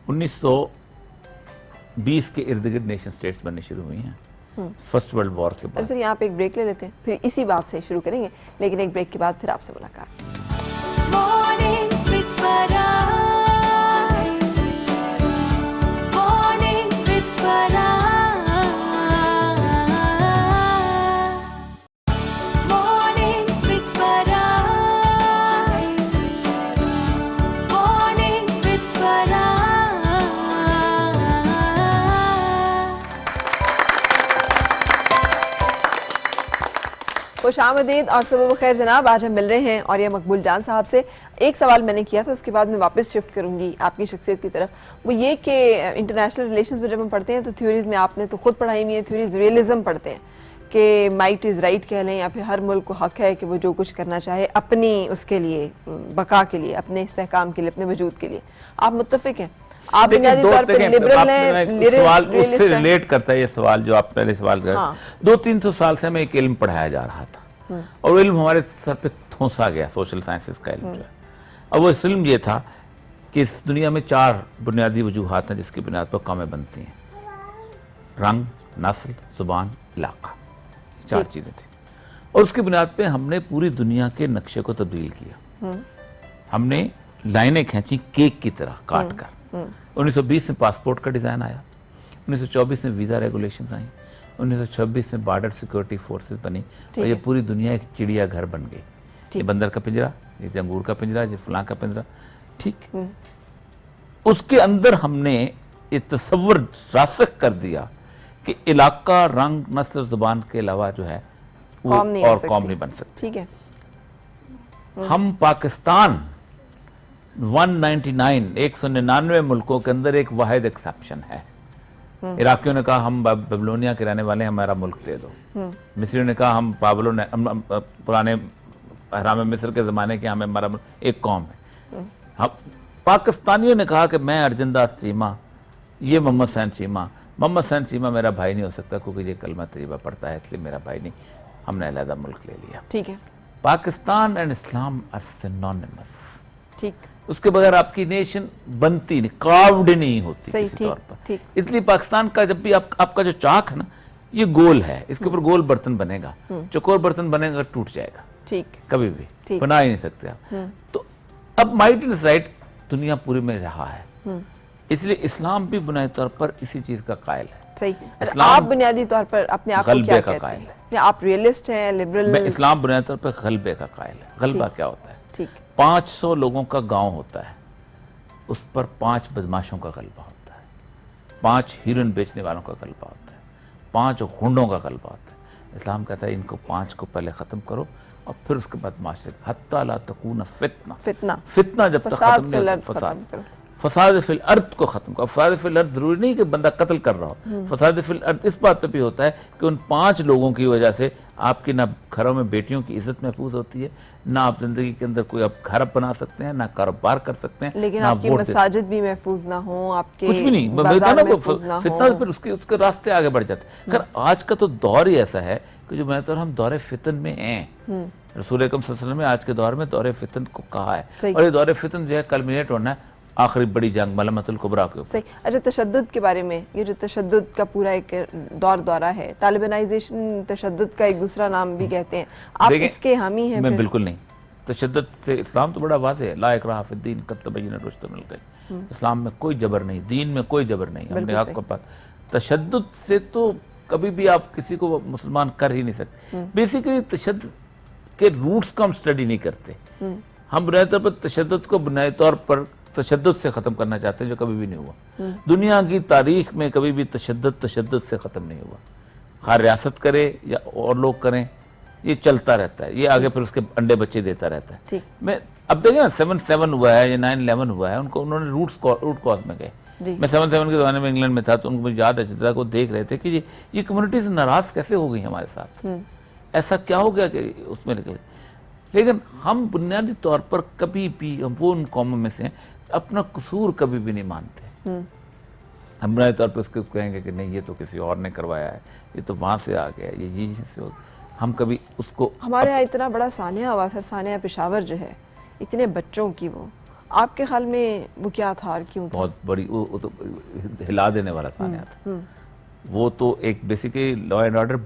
1920 के इर्द गिर्द नेशन स्टेट्स बनने शुरू हुई हैं फर्स्ट वर्ल्ड वॉर के बाद। सर यहाँ पे एक ब्रेक ले लेते हैं, फिर इसी बात से शुरू करेंगे, लेकिन एक ब्रेक के बाद फिर आपसे मुलाकात। खुशामदीद और सुबह बखैर जनाब। आज हम मिल रहे हैं और ये मकबूल जान साहब से। एक सवाल मैंने किया था, उसके बाद मैं वापस शिफ्ट करूंगी आपकी शख्सियत की तरफ। वो ये कि इंटरनेशनल रिलेशंस में जब हम पढ़ते हैं तो थ्योरीज में, आपने तो खुद पढ़ाई हुई है थ्योरीज, रियलिज्म पढ़ते हैं कि माइट इज़ राइट कह लें, या फिर हर मुल्क को हक है कि वो जो कुछ करना चाहे अपनी उसके लिए, बका के लिए, अपने इस्तेहकाम के लिए, अपने वजूद के लिए। आप मुत्तफिक हैं? आप बुनियादी तौर पर लिबरल हैं? सवाल उससे रिलेट करता है ये सवाल जो आप पहले सवाल कर। 200-300 साल से हमें एक इल्म पढ़ाया जा रहा था और वो इल्म हमारे सर पे ठोंसा गया, सोशल साइंसेस का इल्म जो है। अब वो इल्म ये था कि इस दुनिया में 4 बुनियादी वजूहात हैं जिसकी बुनियाद पर कौमें बनती हैं: रंग, नस्ल, जुबान, इलाका। 4 चीजें थी। और उसकी बुनियाद पे हमने पूरी दुनिया के नक्शे को तब्दील किया। हमने लाइनें खींची केक की तरह काट कर। 1920 में पासपोर्ट का डिजाइन आया, 1924 में वीजा रेगुलेशंस आई, 1926 में बॉर्डर सिक्योरिटी फोर्सेस बनी और ये पूरी दुनिया एक चिड़िया घर बन गई। ये बंदर का पिंजरा, ये अंगूर का पिंजरा, ये फलां का पिंजरा, ठीक। उसके अंदर हमने ये तस्वर रासख कर दिया कि इलाका, रंग, नस्ल, जुबान के अलावा जो है वो और कौम नहीं बन सकती। ठीक है। हम पाकिस्तान 199 मुल्कों के अंदर एक वाहिद एक्सेप्शन है। इराकियों ने कहा हम बेबीलोनिया के रहने वाले हैं, हमारा मुल्क दे दो। मिस्रियों ने कहा हम पुराने हराम मिस्र के ज़माने के, हमें हमारा एक कौम है। हम पाकिस्तानियों ने कहा कि मैं अर्जनदास चीमा, ये मोहम्मद हुसैन चीमा, मोहम्मद हुसैन चीमा मेरा भाई नहीं हो सकता क्योंकि ये कलमा तैयबा पढ़ता है, इसलिए मेरा भाई नहीं। हमने अलहदा मुल्क ले लिया। ठीक है। Pakistan and Islam are synonymous. ठीक। उसके बगैर आपकी नेशन बनती नहीं, कार्व्ड नहीं होती सही, किसी तौर पर। ठीक। इसलिए पाकिस्तान का जब भी आपका जो चाक है ना, ये गोल है, इसके ऊपर गोल बर्तन बनेगा, चौकोर बर्तन बनेगा टूट जाएगा। ठीक। कभी भी ठीक। बना ही नहीं सकते आप। तो अब माइट इन राइट दुनिया पूरी में रहा है, इसलिए इस्लाम भी बुनियादी तौर पर इसी चीज का कायल है। सही। इस्लाम आप बुनियादी तौर पर अपने आप को गलबे क्या का कहते कायल हैं? है। या आप रियलिस्ट हैं, लिबरल? मैं इस्लाम बुनियादी तौर पर गलबे का कायल है। गलबा क्या होता है? ठीक। 500 लोगों का गांव होता है, उस पर 5 बदमाशों का गलबा होता है, 5 हीरोइन बेचने वालों का गलबा होता है, 5 गुंडों का गलबा होता है। इस्लाम कहता है इनको 5 को पहले खत्म करो और फिर उसके बाद माशरे हत्ता ला तकून फितना। फितना जब तक खत्म नहीं होता, फसाद फिल अर्द को खत्म करो। फसाद फिल अर्द जरूरी नहीं कि बंदा कत्ल कर रहा हो, फसाद फिल अर्द इस बात पे भी होता है कि उन 5 लोगों की वजह से आपकी ना घरों में बेटियों की इज्जत महफूज होती है, ना आप जिंदगी के अंदर कोई आप घर बना सकते हैं, ना कारोबार कर सकते हैं, लेकिन ना आपकी मसाजिद भी महफूज ना हो, आपके कुछ भी नहीं। फितना फिर उसके रास्ते आगे बढ़ जाते हैं। खैर आज का तो दौर ही ऐसा है कि जो मैं तो हम दौरे फितन में हैं। रसूल अकरम सल्लल्लाहु अलैहि वसल्लम ने आज के दौर में दौरे फितन को कहा है, और ये दौरे फितन जो है कल्मिनेट होना है आखिरी बड़ी जंग मलमतुल कुबरा के ऊपर। सही। अच्छा, तशद्दुद के बारे में, ये जो तशद्दुद का पूरा एक दौरा है, तालिबानाइजेशन तशद्दुद का एक दूसरा नाम भी कहते हैं, आप इसके हामी हैं? मैं बिल्कुल नहीं। तशद्दुद से इस्लाम तो बड़ा वाज़ेह है, ला इकराह फिद्दीन कद तबय्यन रुश्द मिनल गय। इस्लाम में कोई जबर नहीं, दीन में कोई जबर नहीं, हमने हक को पास। तशद्दुद से तो कभी भी आप किसी को मुसलमान कर ही नहीं सकते। बेसिकली तशद्दुद के रूट्स को हम स्टडी नहीं करते। हम बुनियादी तौर पर तशद्दुद को बुनियादी तौर पर तशद्दुद से ख़त्म करना चाहते हैं, जो कभी भी नहीं हुआ। दुनिया की तारीख में कभी भी तशद्दुद से ख़त्म नहीं हुआ। खैर रियासत करे या और लोग करें, ये चलता रहता है, ये आगे फिर उसके अंडे बच्चे देता रहता है। मैं अब देखें ना 7/7 हुआ है या 9/11 हुआ है, उन्होंने रूट कॉज में गए। मैं 7/7 के ज़माने में इंग्लैंड में था, तो उनको मुझे याद है चित्रा को देख रहे थे कि ये कम्युनिटीज नाराज़ कैसे हो गई हमारे साथ, ऐसा क्या हो गया कि उसमें निकल। लेकिन हम बुनियादी तौर पर कभी भी, हम वो उन कौमों में से हैं अपना कसूर कभी भी नहीं मानते। हम बुनियादी तौर पर उसको कहेंगे कि नहीं ये तो किसी और ने करवाया है, ये तो वहाँ से आ गया, ये चीज़ से हो। हम कभी उसको, हमारे यहाँ इतना बड़ा सानिया हुआ सर, सानिया पेशावर जो है, इतने बच्चों की, वो आपके ख्याल में वो क्या था और क्यों था? बहुत बड़ी, वो तो हिला देने वाला सानिया था। वो तो एक बेसिकली लॉ एंड ऑर्डर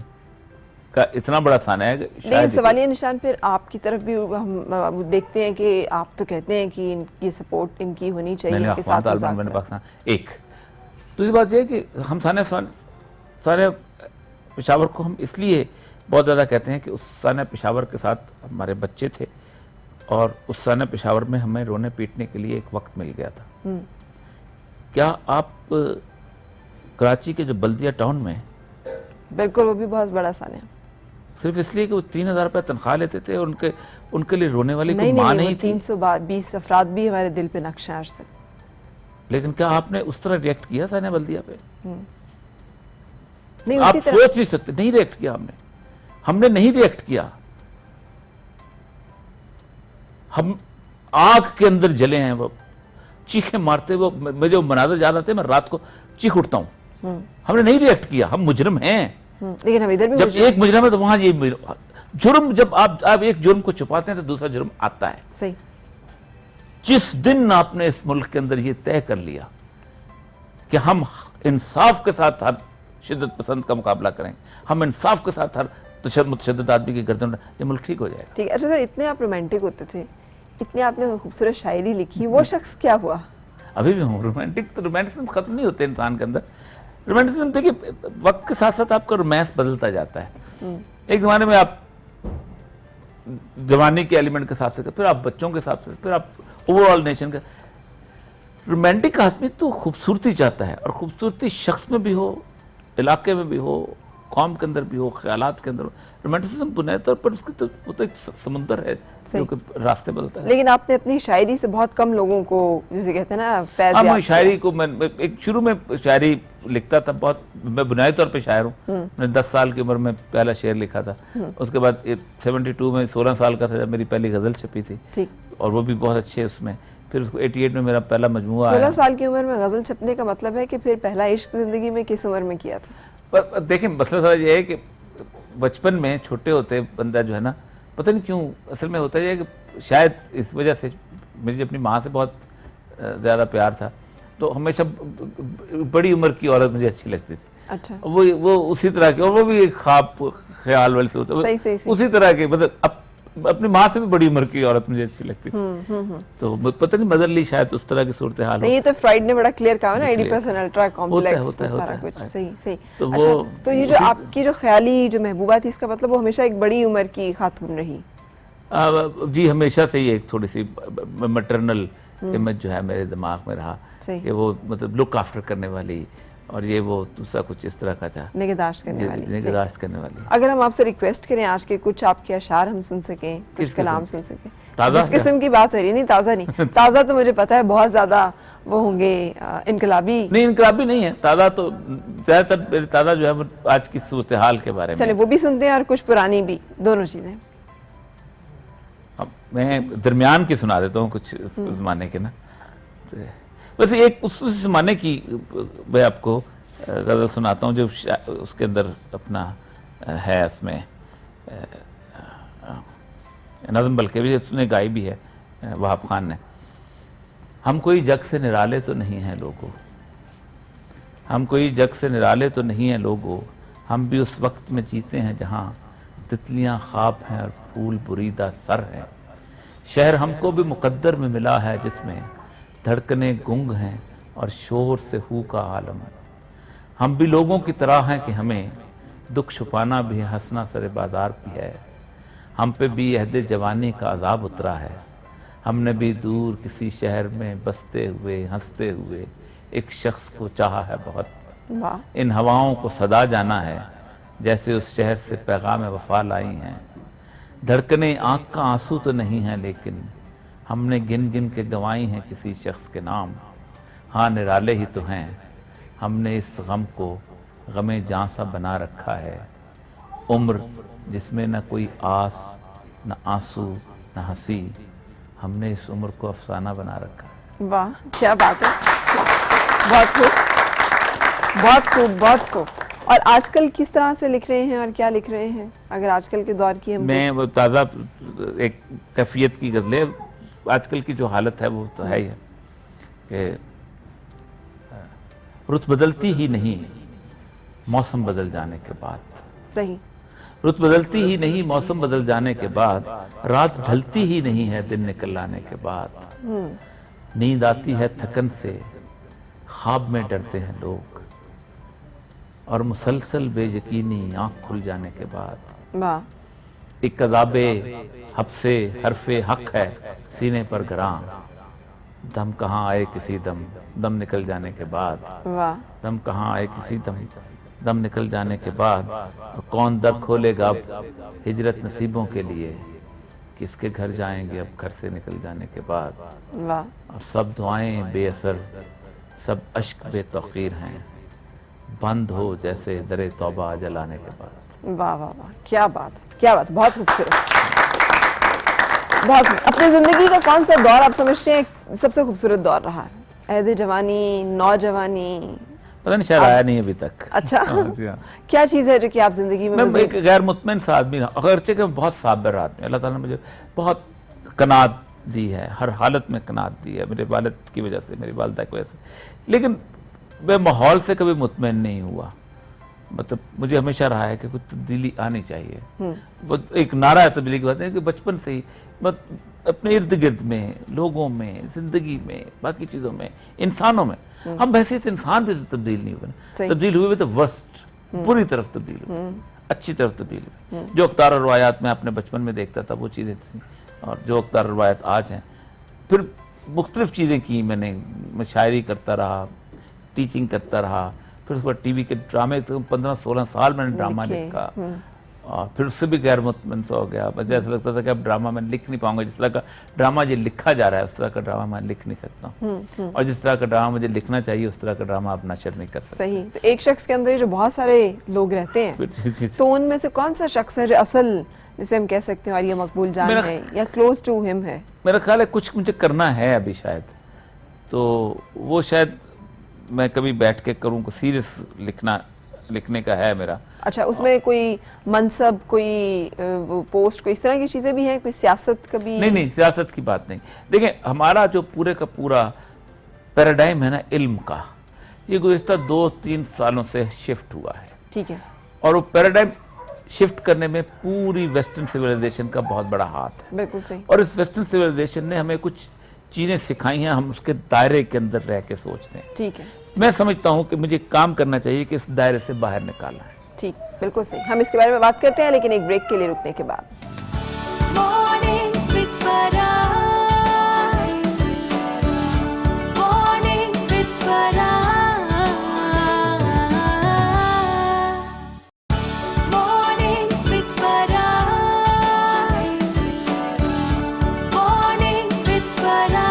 का इतना बड़ा सानिया है कि शायद सवालिया निशान फिर आपकी तरफ भी हम देखते हैं कि आप तो कहते हैं कि ये सपोर्ट इनकी होनी चाहिए, इनके साथ पाकिस्तान। एक दूसरी बात यह है कि हम सानिया पेशावर को हम इसलिए बहुत ज़्यादा कहते हैं कि उस सानिया पेशावर के साथ हमारे बच्चे थे, और उस सानिया पेशावर में हमें रोने पीटने के लिए एक वक्त मिल गया था। क्या आप कराची के जो बल्दिया टाउन में, बिल्कुल वो भी बहुत बड़ा सानिया, सिर्फ इसलिए कि वो 3,000 रुपये तनख्वाह लेते थे और उनके लिए रोने वाली कोई माँ नहीं थी। 320 अफराद भी हमारे दिल पे नक्श हैं आज तक। लेकिन क्या आपने उस तरह रिएक्ट किया सानिया बल्दिया पे? नहीं, आप सोच नहीं सकते, नहीं रिएक्ट किया हमने नहीं रिएक्ट किया। हम आग के अंदर जले हैं, वो चीखें मारते, वो मैं जो मनाजर जा रहे थे, मैं रात को चीख उठता हूं। हमने नहीं रिएक्ट किया, हम मुजरिम हैं। लेकिन हम इधर भी जब एक मुजरिम है तो वहां ये जुर्म, जब आप एक जुर्म को छुपाते हैं तो दूसरा जुर्म आता है। सही। जिस दिन आपने इस मुल्क के अंदर ये तय कर लिया कि हम इंसाफ के साथ हर शिद्दत पसंद का मुकाबला करेंगे, हम इंसाफ के साथ हर तो मुतशद्दिद आदमी की गर्दन, ये मुल्क ठीक हो जाएगा। ठीक है। अच्छा सर, इतने आप रोमांटिक होते थे, इतने आपने खूबसूरत शायरी लिखी, वो शख्स क्या हुआ? अभी भी हूँ रोमांटिक, तो रोमांटिसिज्म खत्म नहीं होते इंसान के अंदर। रोमांटिसिज्म देखिए वक्त के साथ साथ आपका रोमांस बदलता जाता है। एक जमाने में आप जवानी के एलिमेंट के हिसाब से, फिर आप बच्चों के हिसाब से, फिर आप ओवरऑल नेशन का। रोमांटिक आदमी तो खूबसूरती चाहता है, और खूबसूरती शख्स में भी हो, इलाके में भी हो, कौम के अंदर भी हो, ख्यालात के अंदर हो। रोमांटिसिज्म बुनियादी तौर पर उसकी तो वो तो एक समुंदर है जो कि रास्ते बदलता है। लेकिन आपने अपनी शायरी से बहुत कम लोगों को, जिसे कहते हैं ना, फैज़ हाँ, याफ्ता मैं शायरी को, मैं एक शुरू में शायरी लिखता था बहुत। मैं बुनियादी तौर पे शायर हूँ। मैंने 10 साल की उम्र में पहला शेर लिखा था। उसके बाद 72 में 16 साल का था जब मेरी पहली गज़ल छपी थी, ठीक। और वो भी बहुत अच्छे उसमें। फिर उसको 88 में मेरा पहला मजमूआ आया। 16 साल की उम्र में गज़ल छपने का मतलब है कि फिर पहला इश्क जिंदगी में किस उम्र में किया था? पर देखिए मसला सारा ये है कि बचपन में छोटे होते बंदा जो है ना, पता नहीं क्यों, असल में होता है कि शायद इस वजह से मेरी अपनी माँ से बहुत ज़्यादा प्यार था, तो हमेशा बड़ी उम्र की औरत मुझे अच्छी लगती थी। अच्छा। वो उसी तरह की, और वो भी ख्वाब ख्याल वाले से होता है, सही। उसी तरह के, मतलब अपनी माँ से भी बड़ी उम्र की औरत मुझे अच्छी लगती थी। तो पता नहीं बदल ली शायद उस तरह की सूरत हाल। नहीं, ये तो फ्राइड ने बड़ा क्लियर कहा ना, एडिपस अल्ट्रा कॉम्प्लेक्स, होता है सारा कुछ। सही। तो अच्छा, वो तो ये जो आपकी जो ख्याली जो महबूबा थी, इसका मतलब वो हमेशा एक बड़ी उम्र की खातून रही? जी, हमेशा से ही एक थोड़ी सी मैटरनल इमेज जो है मेरे दिमाग में रहा कि वो मतलब लुक आफ्टर करने वाली, और ये वो दूसरा कुछ इस तरह का था, निगहदाश्त करने वाली। निगहदाश्त करने वाली। अगर हम आपसे रिक्वेस्ट करें आज के कुछ आपके अशार हम सुन सकें, कुछ कलाम सुन सकें, ताज़ा जिस किस्म की बात हो रही है। नहीं, ताज़ा नहीं। ताज़ा तो मुझे पता है बहुत ज़्यादा वो होंगे इनकलाबी। नहीं, इनकलाबी नहीं है ताज़ा, तो ज़्यादातर मेरे ताज़ा जो है वो आज की सूरत हाल के बारे में। चले वो भी सुनते हैं और कुछ पुरानी भी, दोनों चीज़ें। मैं दरमियान की सुना देता हूँ कुछ ज़माने के ना। वैसे एक उस ज़माने की मैं आपको गज़ल सुनाता हूँ जो उसके अंदर अपना है, उसमें नज़म बल्कि भी उसने गाई भी है वहाब खान ने। हम कोई जग से निराले तो नहीं हैं लोगों, हम कोई जग से निराले तो नहीं हैं लोगों, हम भी उस वक्त में जीते हैं जहाँ तितलियाँ ख्वाब हैं और फूल बुरीदा सर हैं। शहर हमको भी मुकद्दर में मिला है जिसमें धड़कने गुंग हैं और शोर से हू का आलम। हम भी लोगों की तरह हैं कि हमें दुख छुपाना भी है, हंसना सरे बाजार भी है। हम पे भी अहदे जवानी का अजाब उतरा है, हमने भी दूर किसी शहर में बसते हुए हंसते हुए एक शख्स को चाहा है बहुत। वाह। इन हवाओं को सदा जाना है जैसे उस शहर से पैगाम वफा लाई हैं। धड़कने आँख का आंसू तो नहीं है लेकिन हमने गिन गिन के गंवाई हैं किसी शख्स के नाम। हाँ, निराले ही तो हैं, हमने इस गम को गमे जां सा बना रखा है। उम्र जिसमें न कोई आस न आंसू न हंसी, हमने इस उम्र को अफसाना बना रखा है। वाह, क्या बात है, बहुत खूब, बहुत खूब, बहुत खूब। और आजकल किस तरह से लिख रहे हैं और क्या लिख रहे हैं? अगर आजकल के दौर की हम मैं वो ताज़ा एक कैफियत की गज़लें, आजकल की जो हालत है वो तो है ही है कि रुत बदलती ही नहीं मौसम बदल जाने के बाद। सही। रुत बदलती ही नहीं मौसम बदल जाने के बाद, रात ढलती ही नहीं है दिन निकल आने के बाद। नींद आती है थकन से, ख्वाब में डरते हैं लोग, और मुसलसल बेयकीनी आंख खुल जाने के बाद। वाह। एक अज़ाबे हफ्से हरफे हक है सीने पर गरां, दम कहाँ आए किसी दम, दम निकल जाने के बाद। वाह। दम कहाँ आए किसी दम, दम निकल जाने के बाद। और कौन दर खोलेगा अब हिजरत नसीबों के लिए, किसके घर जाएंगे अब घर से निकल जाने के बाद। वाह। और सब दुआएं बेअसर, सब अश्क बेतौकीर हैं, बंद हो जैसे दरे तौबा जलाने के बाद। वाह वाह वाह, क्या बात, क्या बात, बहुत खूबसूरत, बहुत। अपनी जिंदगी का कौन सा दौर आप समझते हैं सबसे खूबसूरत दौर रहा है? अहद जवानी, नौजवानी? पता नहीं, शायद आया नहीं अभी तक। अच्छा। जी हाँ। क्या चीज़ है जो कि आप जिंदगी में मैं एक गैर मुतमईन सा आदमी, अगरचे कि बहुत साबिर आदमी, अल्लाह ताला ने मुझे बहुत कनात दी है, हर हालत में कनात दी है, मेरे वालिद की वजह से, मेरी वालिदा की वजह से। लेकिन मैं माहौल से कभी मुतमईन नहीं हुआ। मतलब मुझे हमेशा रहा है कि कुछ तब्दीली आनी चाहिए। वो एक नारा है तब्दीली की बात है कि बचपन से ही अपने इर्द गिर्द में, लोगों में, जिंदगी में, बाकी चीजों में, इंसानों में, हम वैसे इंसान भी तब्दील नहीं हुए। तब्दील हुए तो वर्स्ट, बुरी तरफ तब्दील हुए, अच्छी तरफ तब्दील हुए। जो अख्तार और रवायात में अपने बचपन में देखता था वो चीजें थी, और जो अख्तार और रवायात आज हैं। फिर मुख्तलिफ चीजें की मैंने, मैं शायरी करता रहा, टीचिंग करता रहा, फिर उसके बाद टीवी के ड्रामे, तो 15-16 साल मैंने ड्रामा लिखा, और फिर उससे भी गैर मुतमईन सा हो गया। मुझे ऐसा लगता था कि अब ड्रामा मैं लिख नहीं पाऊंगा, जिस तरह का ड्रामा ये लिखा जा रहा है उस तरह का ड्रामा मैं लिख नहीं सकता, और जिस तरह का ड्रामा मुझे लिखना चाहिए उस तरह का ड्रामा अब नशर नहीं कर सकता। सही। तो एक शख्स के अंदर जो बहुत सारे लोग रहते हैं, तो उनमें से कौन सा शख्स है जो असल, जिसे हम कह सकते हैं और ये मकबूल जान है या क्लोज टू हिम है? मेरा ख्याल है कुछ मुझे करना है अभी शायद, तो वो शायद मैं कभी बैठ के करूँ, सीरियस लिखने का है मेरा। अच्छा, उसमें कोई मनसब, कोई पोस्ट, कोई इस तरह की चीजें भी हैं? कोई सियासत कभी? नहीं, सियासत की बात नहीं। देखिए, हमारा जो पूरे का पूरा पैराडाइम है ना इल्म का, ये गुज़िश्ता 2-3 सालों से शिफ्ट हुआ है। ठीक है। और वो पैराडाइम शिफ्ट करने में पूरी वेस्टर्न सिविलाइजेशन का बहुत बड़ा हाथ है। बिल्कुल सही। और इस वेस्टर्न सिविलाइजेशन ने हमें कुछ चीजें सिखाई हैं, हम उसके दायरे के अंदर रह के सोचते हैं। ठीक है। मैं समझता हूँ कि मुझे काम करना चाहिए कि इस दायरे से बाहर निकालना है। ठीक, बिल्कुल सही। हम इसके बारे में बात करते हैं, लेकिन एक ब्रेक के लिए रुकने के बाद। Morning with Farah. Morning with Farah. Morning with Farah. Morning with Farah.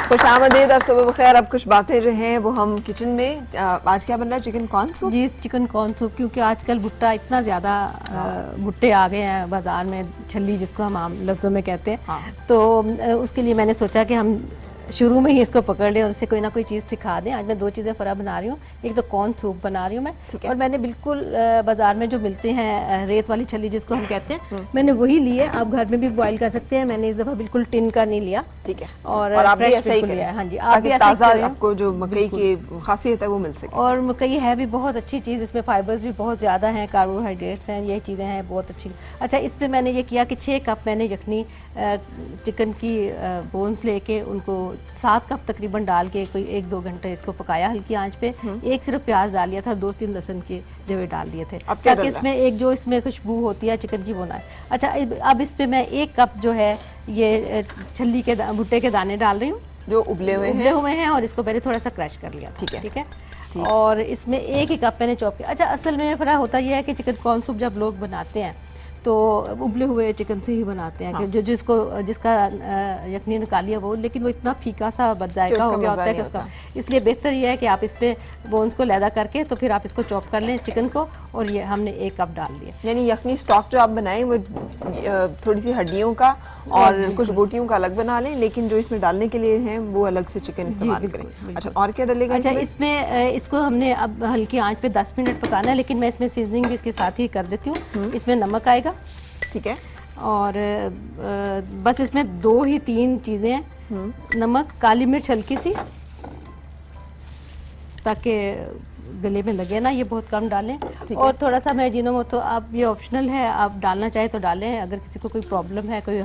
खुशामदीद और सुबह बखैर। अब कुछ बातें जो हैं वो हम किचन में, आज क्या बन रहा है? Chicken corn soup. जी, चिकन कॉर्न सूप, क्योंकि आजकल भुट्टा इतना ज़्यादा भुट्टे आ गए हैं बाज़ार में, छल्ली जिसको हम आम लफ्ज़ों में कहते हैं। हाँ। तो उसके लिए मैंने सोचा कि हम शुरू में ही इसको पकड़ लें और इससे कोई ना कोई चीज़ सिखा दें। आज मैं 2 चीज़ें फ़रा बना रही हूँ। एक तो कॉर्न सूप बना रही हूँ मैं, और मैंने बिल्कुल बाज़ार में जो मिलते हैं रेत वाली छल्ली जिसको हम कहते हैं, मैंने वही लिए। आप घर में भी बॉईल कर सकते हैं। मैंने इस दफ़ा बिल्कुल टिन का नहीं लिया। ठीक है। और आप भी फ्रेश ऐसा ही बिल्कुल करें। लिया है। हाँ जी, आप भी ऐसा ही ताज़ा करें। आपको जो मकई की खासियत है वो मिल सके। और मकई है भी बहुत अच्छी चीज़, इसमें फाइबर्स भी बहुत ज़्यादा हैं, कार्बोहाइड्रेट्स हैं, ये चीज़ें हैं बहुत अच्छी। अच्छा, इस पे मैंने ये किया कि 6 कप मैंने यखनी चिकन की बोन्स लेके उनको 7 कप तकरीबन डाल के कोई 1-2 घंटे इसको पकाया हल्की आंच पे। एक सिर्फ प्याज डाल लिया था, 2-3 लहसुन के जवे डाल दिए थे, ताकि इसमें एक जो इसमें खुशबू होती है चिकन की वो ना है। अच्छा, अब इस पे मैं 1 कप जो है ये छल्ली के भुट्टे के दाने डाल रही हूँ, जो उबले हुए हैं, और इसको मैंने थोड़ा सा क्रश कर लिया। ठीक है। ठीक है। और इसमें 1 ही कप मैंने चॉप किया। अच्छा, असल में फिर होता यह है कि चिकन कॉर्न सूप जब लोग बनाते हैं तो उबले हुए चिकन से ही बनाते हैं। हाँ। कि जिसका यखनी निकाली है वो, लेकिन वो इतना फीका सा बच जाएगा हो गया होता है कि उसका, इसलिए बेहतर ये है कि आप इस पे बोन्स को लैदा करके तो फिर आप इसको चॉप कर लें चिकन को, और ये हमने 1 कप डाल दिया। यानी यखनी स्टॉक जो आप बनाएं वो थोड़ी सी हड्डियों का और कुछ बोटियों का अलग बना लें, लेकिन जो इसमें डालने के लिए है वो अलग से चिकन इस्तेमाल करें। अच्छा, और क्या डलेगा? अच्छा, इसमें इसको हमने अब हल्की आंच पे 10 मिनट पकाना है, लेकिन मैं इसमें सीजनिंग भी इसके साथ ही कर देती हूँ। इसमें नमक आएगा। ठीक है। और बस इसमें 2 ही 3 चीज़ें हैं। नमक, काली मिर्च हल्की सी, ताकि गले में लगे ना, ये बहुत कम डालें। और थोड़ा सा मैं अजीनोमोटो, आप ये ऑप्शनल है, आप डालना चाहे तो डालें। अगर किसी को कोई प्रॉब्लम है, कोई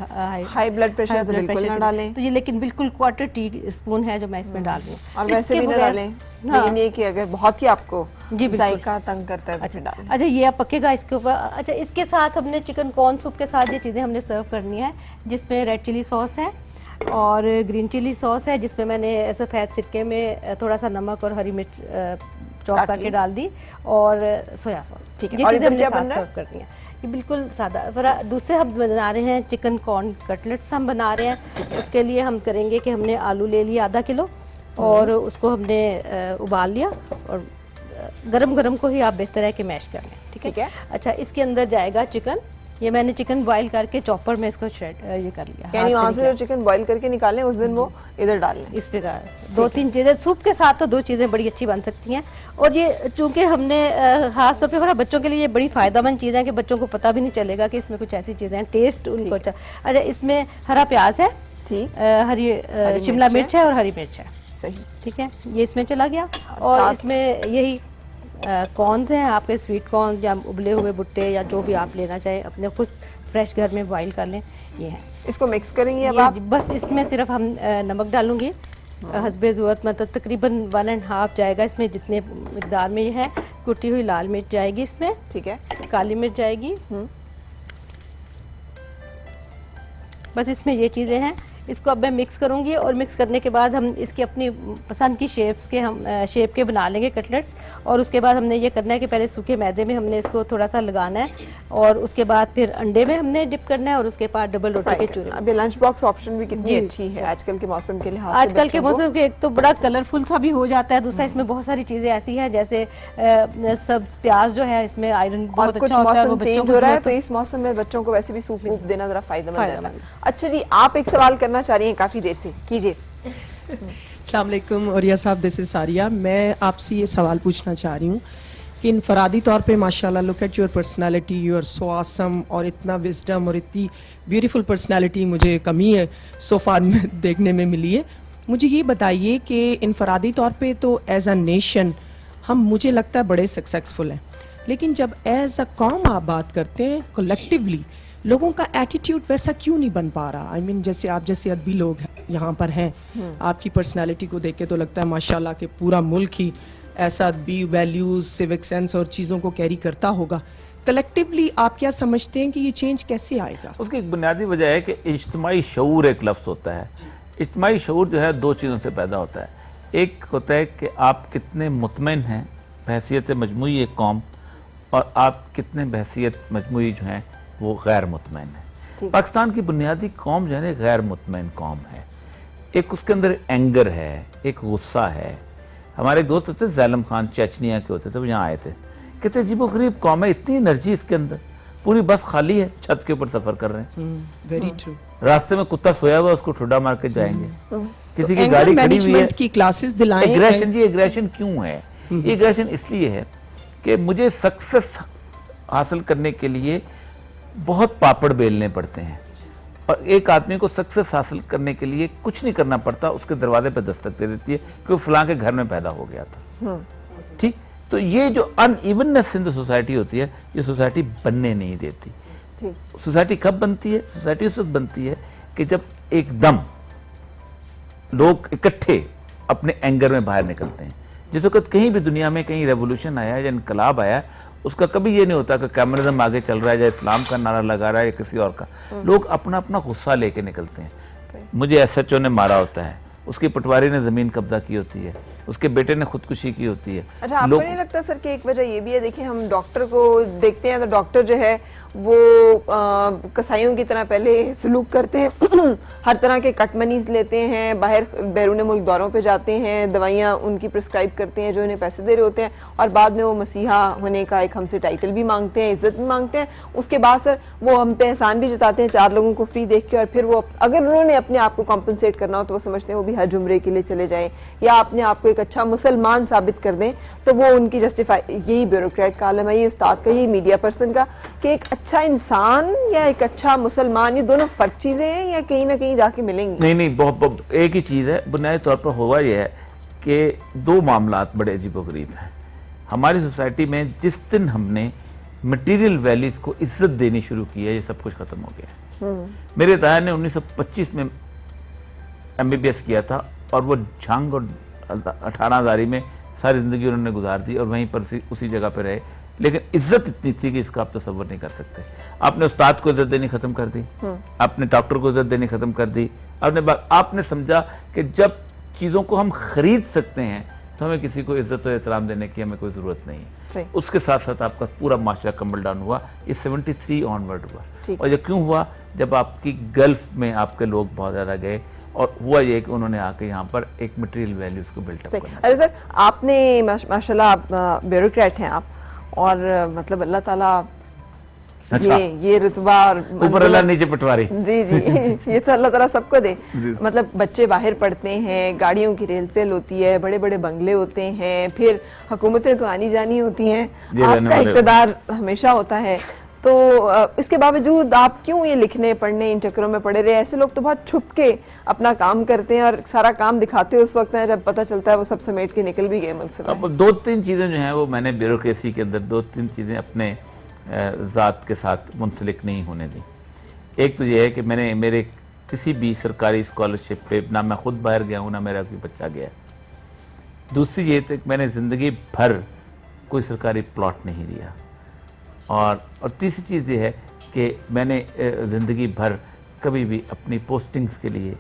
हाई ब्लड प्रेशर तो बिल्कुल ना डालें। तो ये लेकिन बिल्कुल 1/4 टी-स्पून है जो मैं इसमें डाल रही हूँ। और वैसे भी ना डालें, नहीं कि अगर बहुत ही आपको जायका तंग करता है। अच्छा, ये अब पकेगा इसके ऊपर। अच्छा, इसके साथ हमने चिकन कॉर्न सूप के साथ ये चीज़ें हमने सर्व करनी है, जिसमें रेड चिली सॉस है और ग्रीन चिली सॉस है, जिसमें मैंने सफ़ेद सिरके में थोड़ा सा नमक और हरी मिर्च चॉप करके डाल दी, और सोया सॉस। ठीक है। ये चीज़ें हमने साथ सर्व करनी है। ये बिल्कुल सादा। फिर दूसरे हम बना रहे हैं चिकन कॉर्न कटलेट्स हम बना रहे हैं। उसके लिए हम करेंगे कि हमने आलू ले लिया आधा किलो, और उसको हमने उबाल लिया, और गरम गरम को ही आप बेहतर है कि मैश कर लें। ठीक है। अच्छा, इसके अंदर जाएगा चिकन। ये मैंने चिकन बॉईल करके चॉपर में इसको ये कर लिया, यानी वहाँ से जो चिकन बॉईल करके निकालें उस दिन वो इधर डाल लें। इस पे 2-3 चीज़ें सूप के साथ तो 2 चीज़ें बड़ी अच्छी बन सकती हैं। और ये चूँकि हमने खास तौर पे बच्चों के लिए ये बड़ी फ़ायदेमंद चीज़ है कि बच्चों को पता भी नहीं चलेगा कि इसमें कुछ ऐसी चीज़ें हैं, टेस्ट उनको अच्छा। अच्छा, इसमें हरा प्याज है, ठीक, हरी शिमला मिर्च है और हरी मिर्च है। सही। ठीक है, ये इसमें चला गया। और साथ- इसमें यही कॉर्न्स हैं आपके, स्वीट कॉर्न या उबले हुए भुट्टे या जो भी आप लेना चाहें, अपने खुद फ्रेश घर में बॉईल कर लें। ये है, इसको मिक्स करेंगे अब ये आप? बस इसमें सिर्फ हम नमक डालूंगी हस्बे ज़रूरत, मतलब तकरीबन 1.5 जाएगा इसमें, जितने मिकदार में ये है। कुटी हुई लाल मिर्च जाएगी इसमें, ठीक है। काली मिर्च जाएगी। बस इसमें ये चीज़ें हैं। इसको अब मैं मिक्स करूंगी और मिक्स करने के बाद हम इसकी अपनी पसंद की शेप्स के हम शेप के बना लेंगे कटलेट्स। और उसके बाद हमने ये करना है कि पहले सूखे मैदे में हमने इसको थोड़ा सा लगाना है और उसके बाद फिर अंडे में हमने डिप करना है और उसके बाद डबल रोटी के चूरे में। अभी लंच बॉक्स ऑप्शन भी कितनी जी। अच्छी है आजकल के मौसम के लिहाज से। आजकल के बच्चों को। मौसम के एक तो बड़ा कलरफुल सा भी हो जाता है, दूसरा इसमें बहुत सारी चीजें ऐसी हैं जैसे सब्ज प्याज जो है, इसमें आयरन और बहुत कुछ अच्छा होता है, वो मौसम बच्चों चेंज को हो रहा है जरूरत तो इस मौसम में बच्चों को वैसे भी सूप वूप देना जरा फायदेमंद रहता है। फायदेमंद। अच्छा जी, आप एक सवाल करना चाह रही हैं काफी देर से, कीजिए। अस्सलाम वालेकुम औरिया साहब, दिस इज सारिया। मैं आपसे ये सवाल पूछना चाह रही हूँ कि इनफरादी तौर पे माशाल्लाह, look at your personality, you are so awesome, और इतना विजडम और इतनी ब्यूटीफुल पर्सनालिटी मुझे कमी है सो फार देखने में मिली है। मुझे ये बताइए कि इनफरादी तौर पे तो एज अ नेशन हम, मुझे लगता है, बड़े सक्सेसफुल हैं, लेकिन जब एज अ कौम आप बात करते हैं कलेक्टिवली, लोगों का एटीट्यूड वैसा क्यों नहीं बन पा रहा? आई मीन जैसे आप जैसे अदबी लोग यहाँ पर हैं, आपकी पर्सनालिटी को देख के तो लगता है माशाल्लाह कि पूरा मुल्क ही ऐसा अदबी वैल्यूज, सिविक सेंस और चीज़ों को कैरी करता होगा। कलेक्टिवली आप क्या समझते हैं कि ये चेंज कैसे आएगा? उसकी एक बुनियादी वजह है कि इज्तिमाई शऊर एक लफ्ज़ होता है। इज्तिमाई शऊर जो है दो चीज़ों से पैदा होता है। एक होता है कि आप कितने मुतमईन हैं बहैसियत मजमूई एक कौम, और आप कितने बहैसियत मजमूई जो हैं वो गैर मुतमईन है। पाकिस्तान की बुनियादी कौम जो है ना गैर मुतमईन कौम है। एक उसके अंदर एंगर है, एक गुस्सा है। हमारे एक दोस्त होते ज़ैलम खान, चेचनिया के होते थे, वो यहाँ आए थे, कहते अजीबोगरीब कौम है, इतनी एनर्जी इसके अंदर, पूरी बस खाली है, छत के ऊपर सफर कर रहे हैं, वेरी ट्रू। रास्ते में कुत्ता सोया हुआ उसको ठुड्डा मार के जाएंगे, किसी की एंगर गाड़ी खड़ी हुई है। मैनेजमेंट की क्लासेस दिलाएं। एग्रेशन, जी एग्रेशन क्यों है? एग्रेशन इसलिए है कि मुझे सक्सेस हासिल करने के लिए बहुत पापड़ बेलने पड़ते हैं, और एक आदमी को सक्सेस हासिल करने के लिए कुछ नहीं करना पड़ता, उसके दरवाजे पर दस्तक दे देती है कि वो फलां के घर में पैदा हो गया था। ठीक, तो ये जो अनइवननेस इन द सोसाइटी होती है, ये सोसाइटी बनने नहीं देती। सोसाइटी कब बनती है? सोसाइटी उस वक्त बनती है कि जब एकदम लोग इकट्ठे अपने एंगर में बाहर निकलते हैं। जिस वक्त कहीं भी दुनिया में कहीं रेवोल्यूशन आया या इनकलाब आया, उसका कभी ये नहीं होता कि कम्युनिज्म आगे चल रहा है या इस्लाम का नारा लगा रहा है या किसी और का। लोग अपना अपना गुस्सा लेके निकलते हैं। मुझे एसएचओ ने मारा होता है, उसकी पटवारी ने जमीन कब्जा की होती है, उसके बेटे ने खुदकुशी की होती है। अच्छा, आपको नहीं लगता सर कि एक वजह ये भी है? देखिए, हम डॉक्टर को देखते हैं तो डॉक्टर जो है वो कसाईयों की तरह पहले सलूक करते हैं हर तरह के कट मनीज लेते हैं, बाहर बैरून मुल्क दौरों पे जाते हैं, दवाइयाँ उनकी प्रिस्क्राइब करते हैं जो इन्हें पैसे दे रहे होते हैं, और बाद में वो मसीहा होने का एक हमसे टाइटल भी मांगते हैं, इज्जत भी मांगते हैं। उसके बाद सर वो हम पे एहसान भी जताते हैं 4 लोगों को फ्री देख के, और फिर वो अगर उन्होंने अपने आप को कॉम्पनसेट करना हो तो वो समझते हैं वो भी हज उम्रे के लिए चले जाएं या अपने आप को एक अच्छा मुसलमान साबित कर दें, तो वो उनकी जस्टिफाई। यही ब्यूरोक्रेट का आलम है, यही उस्ताद का, यही मीडिया पर्सन का, कि एक अच्छा इंसान या एक अच्छा मुसलमान, ये दोनों फर्क चीजें हैं या कहीं ना कहीं जाके मिलेंगी? नहीं, बहुत एक ही चीज़ है। बुनियादी तौर पर हुआ यह है कि 2 मामलात बड़े अजीबोगरीब हैं हमारी सोसाइटी में। जिस दिन हमने मटेरियल वैल्यूज को इज्जत देनी शुरू की है, ये सब कुछ खत्म हो गया है। मेरे ताया ने 1925 में MBBS किया था, और वो झांग और 18,000 में सारी जिंदगी उन्होंने गुजार दी, और वहीं पर उसी जगह पर रहे। लेकिन इज्जत इतनी थी कि इसका आप तसव्वुर नहीं कर सकते। आपने उस्ताद को इज्जत देनी खत्म कर दी, आपने डॉक्टर को इज्जत देनी खत्म कर दी, आपने समझा कि जब चीज़ों को हम खरीद सकते हैं तो हमें किसी को इज्जत और एहतराम देने की हमें कोई ज़रूरत नहीं है। उसके साथ साथ आपका पूरा माशरा कम्बल डाउन हुआ। ये 73 ऑनवर्ड हुआ। और ये क्यों हुआ? जब आपकी गल्फ में आपके लोग बहुत ज़्यादा गए, और हुआ ये कि उन्होंने आके यहाँ पर एक मटेरियल वैल्यूज को बिल्टअप करना। अरे सर, आपने माशाल्लाह ब्यूरोक्रेट हैं आप, और मतलब अल्लाह ताला अच्छा। ये रुतबा और ऊपर अल्लाह नीचे पटवारी। जी जी ये तो अल्लाह ताला सबको दे। मतलब बच्चे बाहर पढ़ते हैं, गाड़ियों की रेल पेल होती है, बड़े बड़े बंगले होते हैं, फिर हुकूमतें तो आनी जानी होती हैं, आपका इक़्तिदार हमेशा होता है। तो इसके बावजूद आप क्यों ये लिखने पढ़ने इन चक्करों में पड़े रहे? ऐसे लोग तो बहुत छुप के अपना काम करते हैं और सारा काम दिखाते हैं उस वक्त है जब पता चलता है वो सब समेट के निकल भी गए मुल्क से बाहर। अब 2-3 चीज़ें जो हैं वो मैंने ब्यूरोक्रेसी के अंदर 2-3 चीज़ें अपने ज़ात के साथ मुंसलिक नहीं होने दी। एक तो ये है कि मैंने मेरे किसी भी सरकारी स्कॉलरशिप पे ना मैं खुद बाहर गया हूँ ना मेरा कोई बच्चा गया। दूसरी ये कि मैंने ज़िंदगी भर कोई सरकारी प्लॉट नहीं लिया। और तीसरी चीज़ ये है कि मैंने ज़िंदगी भर कभी भी अपनी पोस्टिंग्स के लिए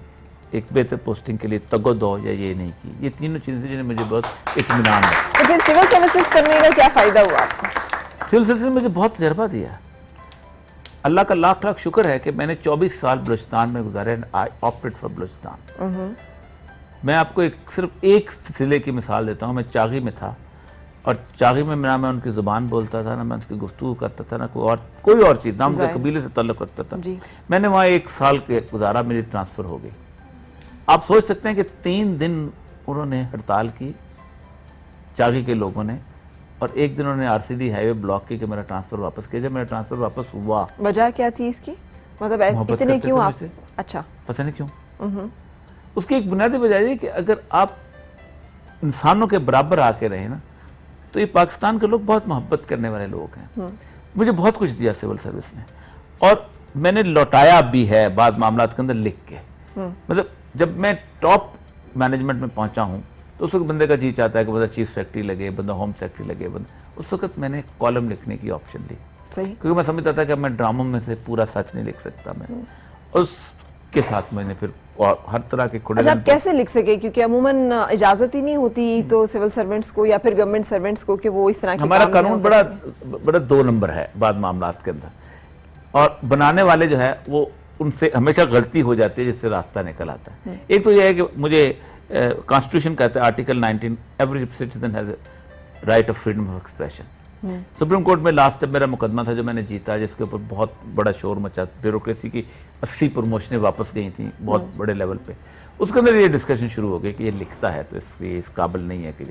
एक बेहतर पोस्टिंग के लिए तगो-दो या ये नहीं की। ये तीनों चीज़ें जिन्हें मुझे बहुत इत्मीनान है। तो फिर सिविल सर्विसेज करने का क्या फ़ायदा हुआ आपको? सिविल सर्विस ने मुझे बहुत तजर्बा दिया। अल्लाह का लाख लाख शुक्र है कि मैंने 24 साल बलूचिस्तान में गुजारे। I opted for Balochistan. मैं आपको सिर्फ एक ज़िले की मिसाल देता हूँ। मैं चागी में था और चागी में ना मैं उनकी ज़ुबान बोलता था, ना मैं उनकी गुफ्तगू करता था, ना कोई और चीज़, ना उनके कबीले से ताल्लुक़ रखता था। मैंने वहाँ 1 साल के गुजारा, मेरी ट्रांसफ़र हो गई। आप सोच सकते हैं कि 3 दिन उन्होंने हड़ताल की चागी के लोगों ने, और 1 दिन उन्होंने RCD हाईवे ब्लॉक की कि मेरा ट्रांसफ़र वापस किया। जब मेरा ट्रांसफ़र वापस हुआ, वजह क्या थी इसकी? मतलब मोहब्बत इतने करते क्यों थे आप? मुझसे। अच्छा, पता नहीं क्यों। उसकी एक बुनियादी वजह है कि अगर आप इंसानों के बराबर आके रहे ना, तो ये पाकिस्तान के लोग बहुत मोहब्बत करने वाले लोग हैं। मुझे बहुत कुछ दिया सिविल सर्विस ने, और मैंने लौटाया भी है बाद मामलात के अंदर लिख के। मतलब जब मैं टॉप मैनेजमेंट में पहुंचा हूं तो उस वक्त बंदे का जी चाहता है कि बंदा चीफ सेक्रेटरी लगे, बंदा होम सेक्रेटरी लगे। उस वक्त मैंने कॉलम लिखने की ऑप्शन ली, सही। क्योंकि मैं समझता था कि मैं ड्रामों में से पूरा सच नहीं लिख सकता मैं। और उसके साथ मैंने फिर और हर तरह के खुड़े। अच्छा, आप कैसे लिख सके? क्योंकि अमूमन इजाजत ही नहीं होती तो सिविल सर्वेंट्स को या फिर गवर्नमेंट सर्वेंट्स को कि वो इस तरह के हमारा काम कानून बड़ा 2 नंबर है बाद मामलात के अंदर, और बनाने वाले जो है वो उनसे हमेशा गलती हो जाती है जिससे रास्ता निकल आता है। एक तो यह है कि मुझे कॉन्स्टिट्यूशन कहता है article 19, every citizen has right of freedom of expression. Supreme court में लास्ट जब मेरा मुकदमा था जो मैंने जीता, जिसके ऊपर बहुत बड़ा शोर मचा, ब्यूरोक्रेसी की 80 प्रमोशनें वापस गई थी बहुत बड़े लेवल पे, उसके अंदर ये डिस्कशन शुरू हो गई कि ये लिखता है तो इसलिए इस काबिल नहीं है कि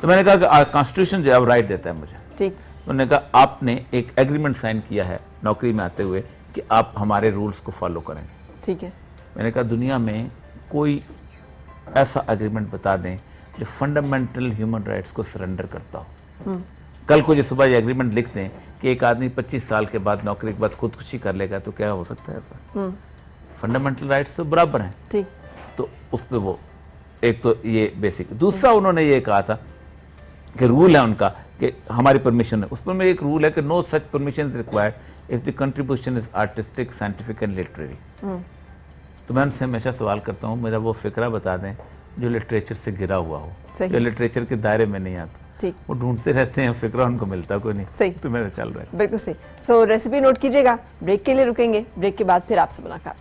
तो मैंने कहा कि कॉन्स्टिट्यूशन जो है राइट देता है मुझे। ठीक। उन्होंने कहा आपने एक एग्रीमेंट साइन किया है नौकरी में आते हुए कि आप हमारे रूल्स को फॉलो करेंगे। ठीक है। मैंने कहा दुनिया में कोई ऐसा एग्रीमेंट बता दें जो फंडामेंटल ह्यूमन राइट्स को सरेंडर करता हो। कल को जो सुबह ये एग्रीमेंट लिख दें कि एक आदमी 25 साल के बाद नौकरी के बाद खुदकुशी कर लेगा, तो क्या हो सकता है ऐसा? फंडामेंटल राइट्स तो बराबर हैं। ठीक। तो उस पर वो एक तो ये बेसिक। दूसरा उन्होंने ये कहा था कि रूल है उनका कि हमारी परमिशन है, उस पर में एक रूल है कि no such permission is required if the contribution is artistic, scientific and literary. तो मैं उनसे हमेशा सवाल करता हूँ मेरा वो फिक्रा बता दें जो लिटरेचर से घिरा हुआ हो, जो लिटरेचर के दायरे में नहीं आता। ठीक। वो ढूंढते रहते हैं, फिक्रा उनको मिलता कोई नहीं। सही। तो मेरा चल रहा है। बिल्कुल सही। सो रेसिपी नोट कीजिएगा, ब्रेक के लिए रुकेंगे, ब्रेक के बाद फिर आपसे मुलाकात।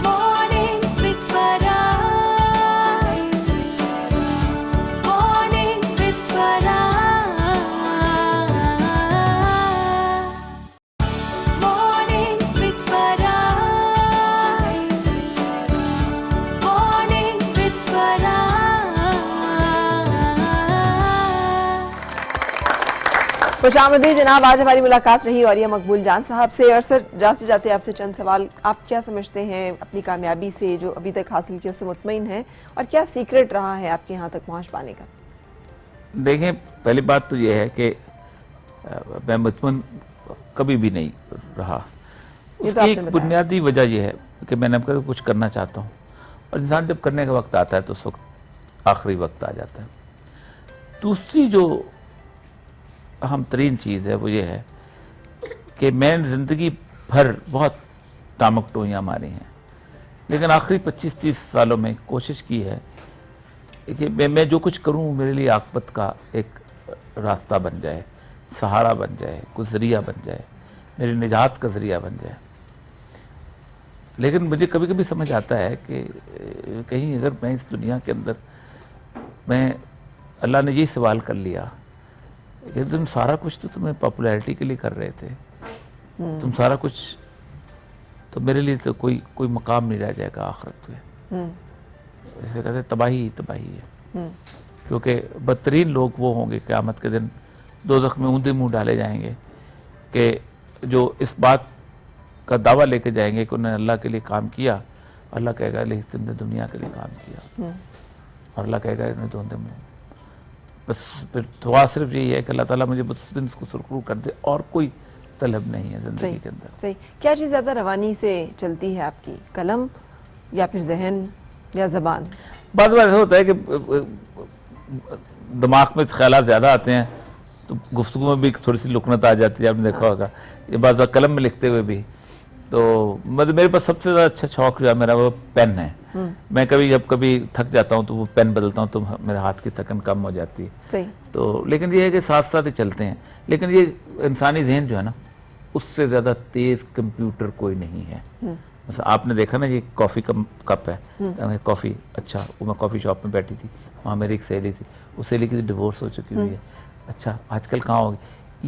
Morning with Farah. Morning with Farah. Morning with Farah. Morning with Farah. खुशामदीद जनाब, आज हमारी मुलाकात रही औरिया मकबूल जान साहब से। और सर, जाते जाते आपसे चंद सवाल, आप क्या समझते हैं अपनी कामयाबी से जो अभी तक हासिल किया उससे मुतमईन है, और क्या सीक्रेट रहा है आपके यहाँ तक पहुँच पाने का? देखें, पहली बात तो ये है कि मैं मुतमईन कभी भी नहीं रहा। ये तो उसकी आपने एक बताया। बुनियादी वजह यह है कि मैंने अब कुछ करना चाहता हूँ, और इंसान जब करने का वक्त आता है तो उस वक्त आखिरी वक्त आ जाता है। दूसरी जो अहम तरीन चीज़ है वो ये है कि मैंने ज़िंदगी भर बहुत टामक टोहियाँ मारी हैं, लेकिन आखिरी 25-30 सालों में कोशिश की है कि मैं जो कुछ करूं मेरे लिए आकबत का एक रास्ता बन जाए, सहारा बन जाए, कुछ ज़रिया बन जाए, मेरी निजात का ज़रिया बन जाए। लेकिन मुझे कभी कभी समझ आता है कि कहीं अगर मैं इस दुनिया के अंदर, मैं अल्लाह ने यही सवाल कर लिया कि तुम सारा कुछ तो तुम्हें पॉपुलैरिटी के लिए कर रहे थे, तुम सारा कुछ, तो मेरे लिए तो कोई मकाम नहीं रह जाएगा आखिरत में। इसलिए कहते हैं तबाही तबाही है, क्योंकि बदतरीन लोग वो होंगे क़यामत के दिन, दोज़ख में ऊंधे मुंह डाले जाएंगे कि जो इस बात का दावा लेके जाएंगे कि उन्होंने अल्लाह के लिए काम किया। अल्लाह कहेगा लेकिन तुमने दुनिया के लिए काम किया, और अल्लाह कहेगा इन्होंने तो ऊंधे मुंह। बस फिर दुआ सिर्फ यही है कि अल्लाह ताला मुझे बस दिन इसको सुरखरू कर दे, और कोई तलब नहीं है ज़िंदगी के अंदर। सही। क्या चीज़ ज़्यादा रवानी से चलती है आपकी, कलम या फिर जहन या ज़बान? बाद ऐसा होता है कि दिमाग में ख्यालात ज़्यादा आते हैं तो गुफ्तगू में भी थोड़ी सी लुकनत आ जाती है, आपने देखा होगा। ये बाज़ कलम में लिखते हुए भी, तो मतलब मेरे पास सबसे ज़्यादा अच्छा शौक जो है मेरा वो पेन है। मैं जब कभी थक जाता हूँ तो वो पेन बदलता हूँ तो मेरे हाथ की थकन कम हो जाती है। सही। तो लेकिन ये है कि साथ साथ ही चलते हैं। लेकिन ये इंसानी जहन जो है ना, उससे ज़्यादा तेज़ कंप्यूटर कोई नहीं है। मतलब आपने देखा ना, ये कॉफ़ी का कप है, तो कॉफ़ी, अच्छा वो मैं कॉफ़ी शॉप में बैठी थी, वहाँ मेरी एक सहेली थी, उस सहेली की डिवोर्स हो चुकी हुई है। अच्छा आजकल कहाँ होगी,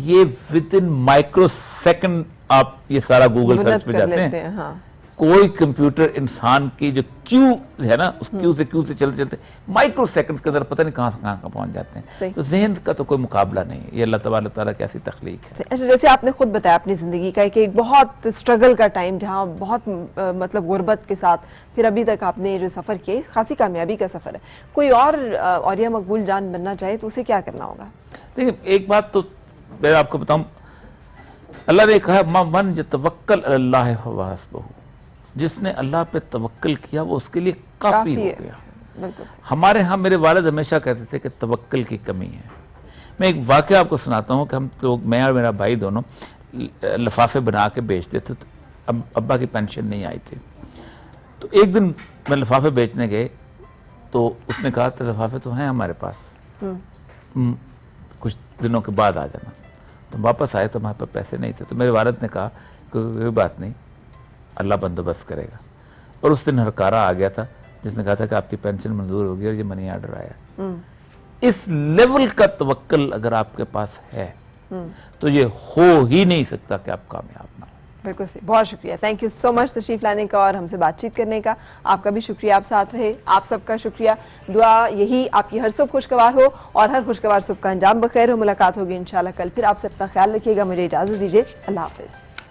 ये विद इन माइक्रो सेकेंड आप ये सारा गूगल सर्च पे जाते हैं। हाँ। कोई कंप्यूटर इंसान की जो क्यू है ना, उस क्यू से चलते चलते माइक्रो सेकंड्स के अंदर पता नहीं कहाँ पहुंच जाते हैं। तो जहन का तो कोई मुकाबला नहीं है। ये अल्लाह तबारक ताला की ऐसी तख्लीक है। अच्छा, जैसे आपने खुद बताया अपनी ज़िंदगी का कि एक बहुत स्ट्रगल का टाइम, जहाँ बहुत मतलब गुर्बत के साथ फिर अभी तक आपने जो सफ़र किया, खासी कामयाबी का सफ़र है। कोई और या मकबूल जान बनना चाहे तो उसे क्या करना होगा? देखिए, एक बात तो मैं आपको बताऊं, अल्लाह ने कहा मन यतवक्कल अल्लाह फहुव हस्बुहु, जिसने अल्लाह पे तवक्कल किया वो उसके लिए काफ़ी हो गया। हमारे यहाँ मेरे वालिद हमेशा कहते थे कि तवक्कल की कमी है। मैं एक वाक़या आपको सुनाता हूँ कि हम तो, मैं और मेरा भाई दोनों लिफाफे बना के बेचते थे। तो अब अब्बा की पेंशन नहीं आई थी, तो एक दिन मैं लिफाफे बेचने गए तो उसने कहा तो लिफाफे तो हैं हमारे पास, कुछ दिनों के बाद आ जाना। तो वापस आए तो हमारे पास पैसे नहीं थे। तो मेरे वालिद ने कहा कोई बात नहीं, अल्लाह बंदोबस्त करेगा। और उस दिन हरकारा आ गया था जिसने कहा था कि आपकी पेंशन मंजूर होगी और ये मनी ऑर्डर आया। इस लेवल का तवक्कल अगर आपके पास है तो ये हो ही नहीं सकता कि आप कामयाब ना हो। बिल्कुल सही। बहुत शुक्रिया, थैंक यू सो मच तशरीफ लाने का और हमसे बातचीत करने का। आपका भी शुक्रिया, आप साथ रहे, आप सबका शुक्रिया। दुआ यही आपकी हर सुबह खुशगवार हो और हर खुशगवार सुबह का अंजाम बखैर हो। मुलाकात होगी इंशाल्लाह कल। फिर आपसे अपना ख्याल रखिएगा। मुझे इजाज़त दीजिए, अल्लाह हाफ़िज़।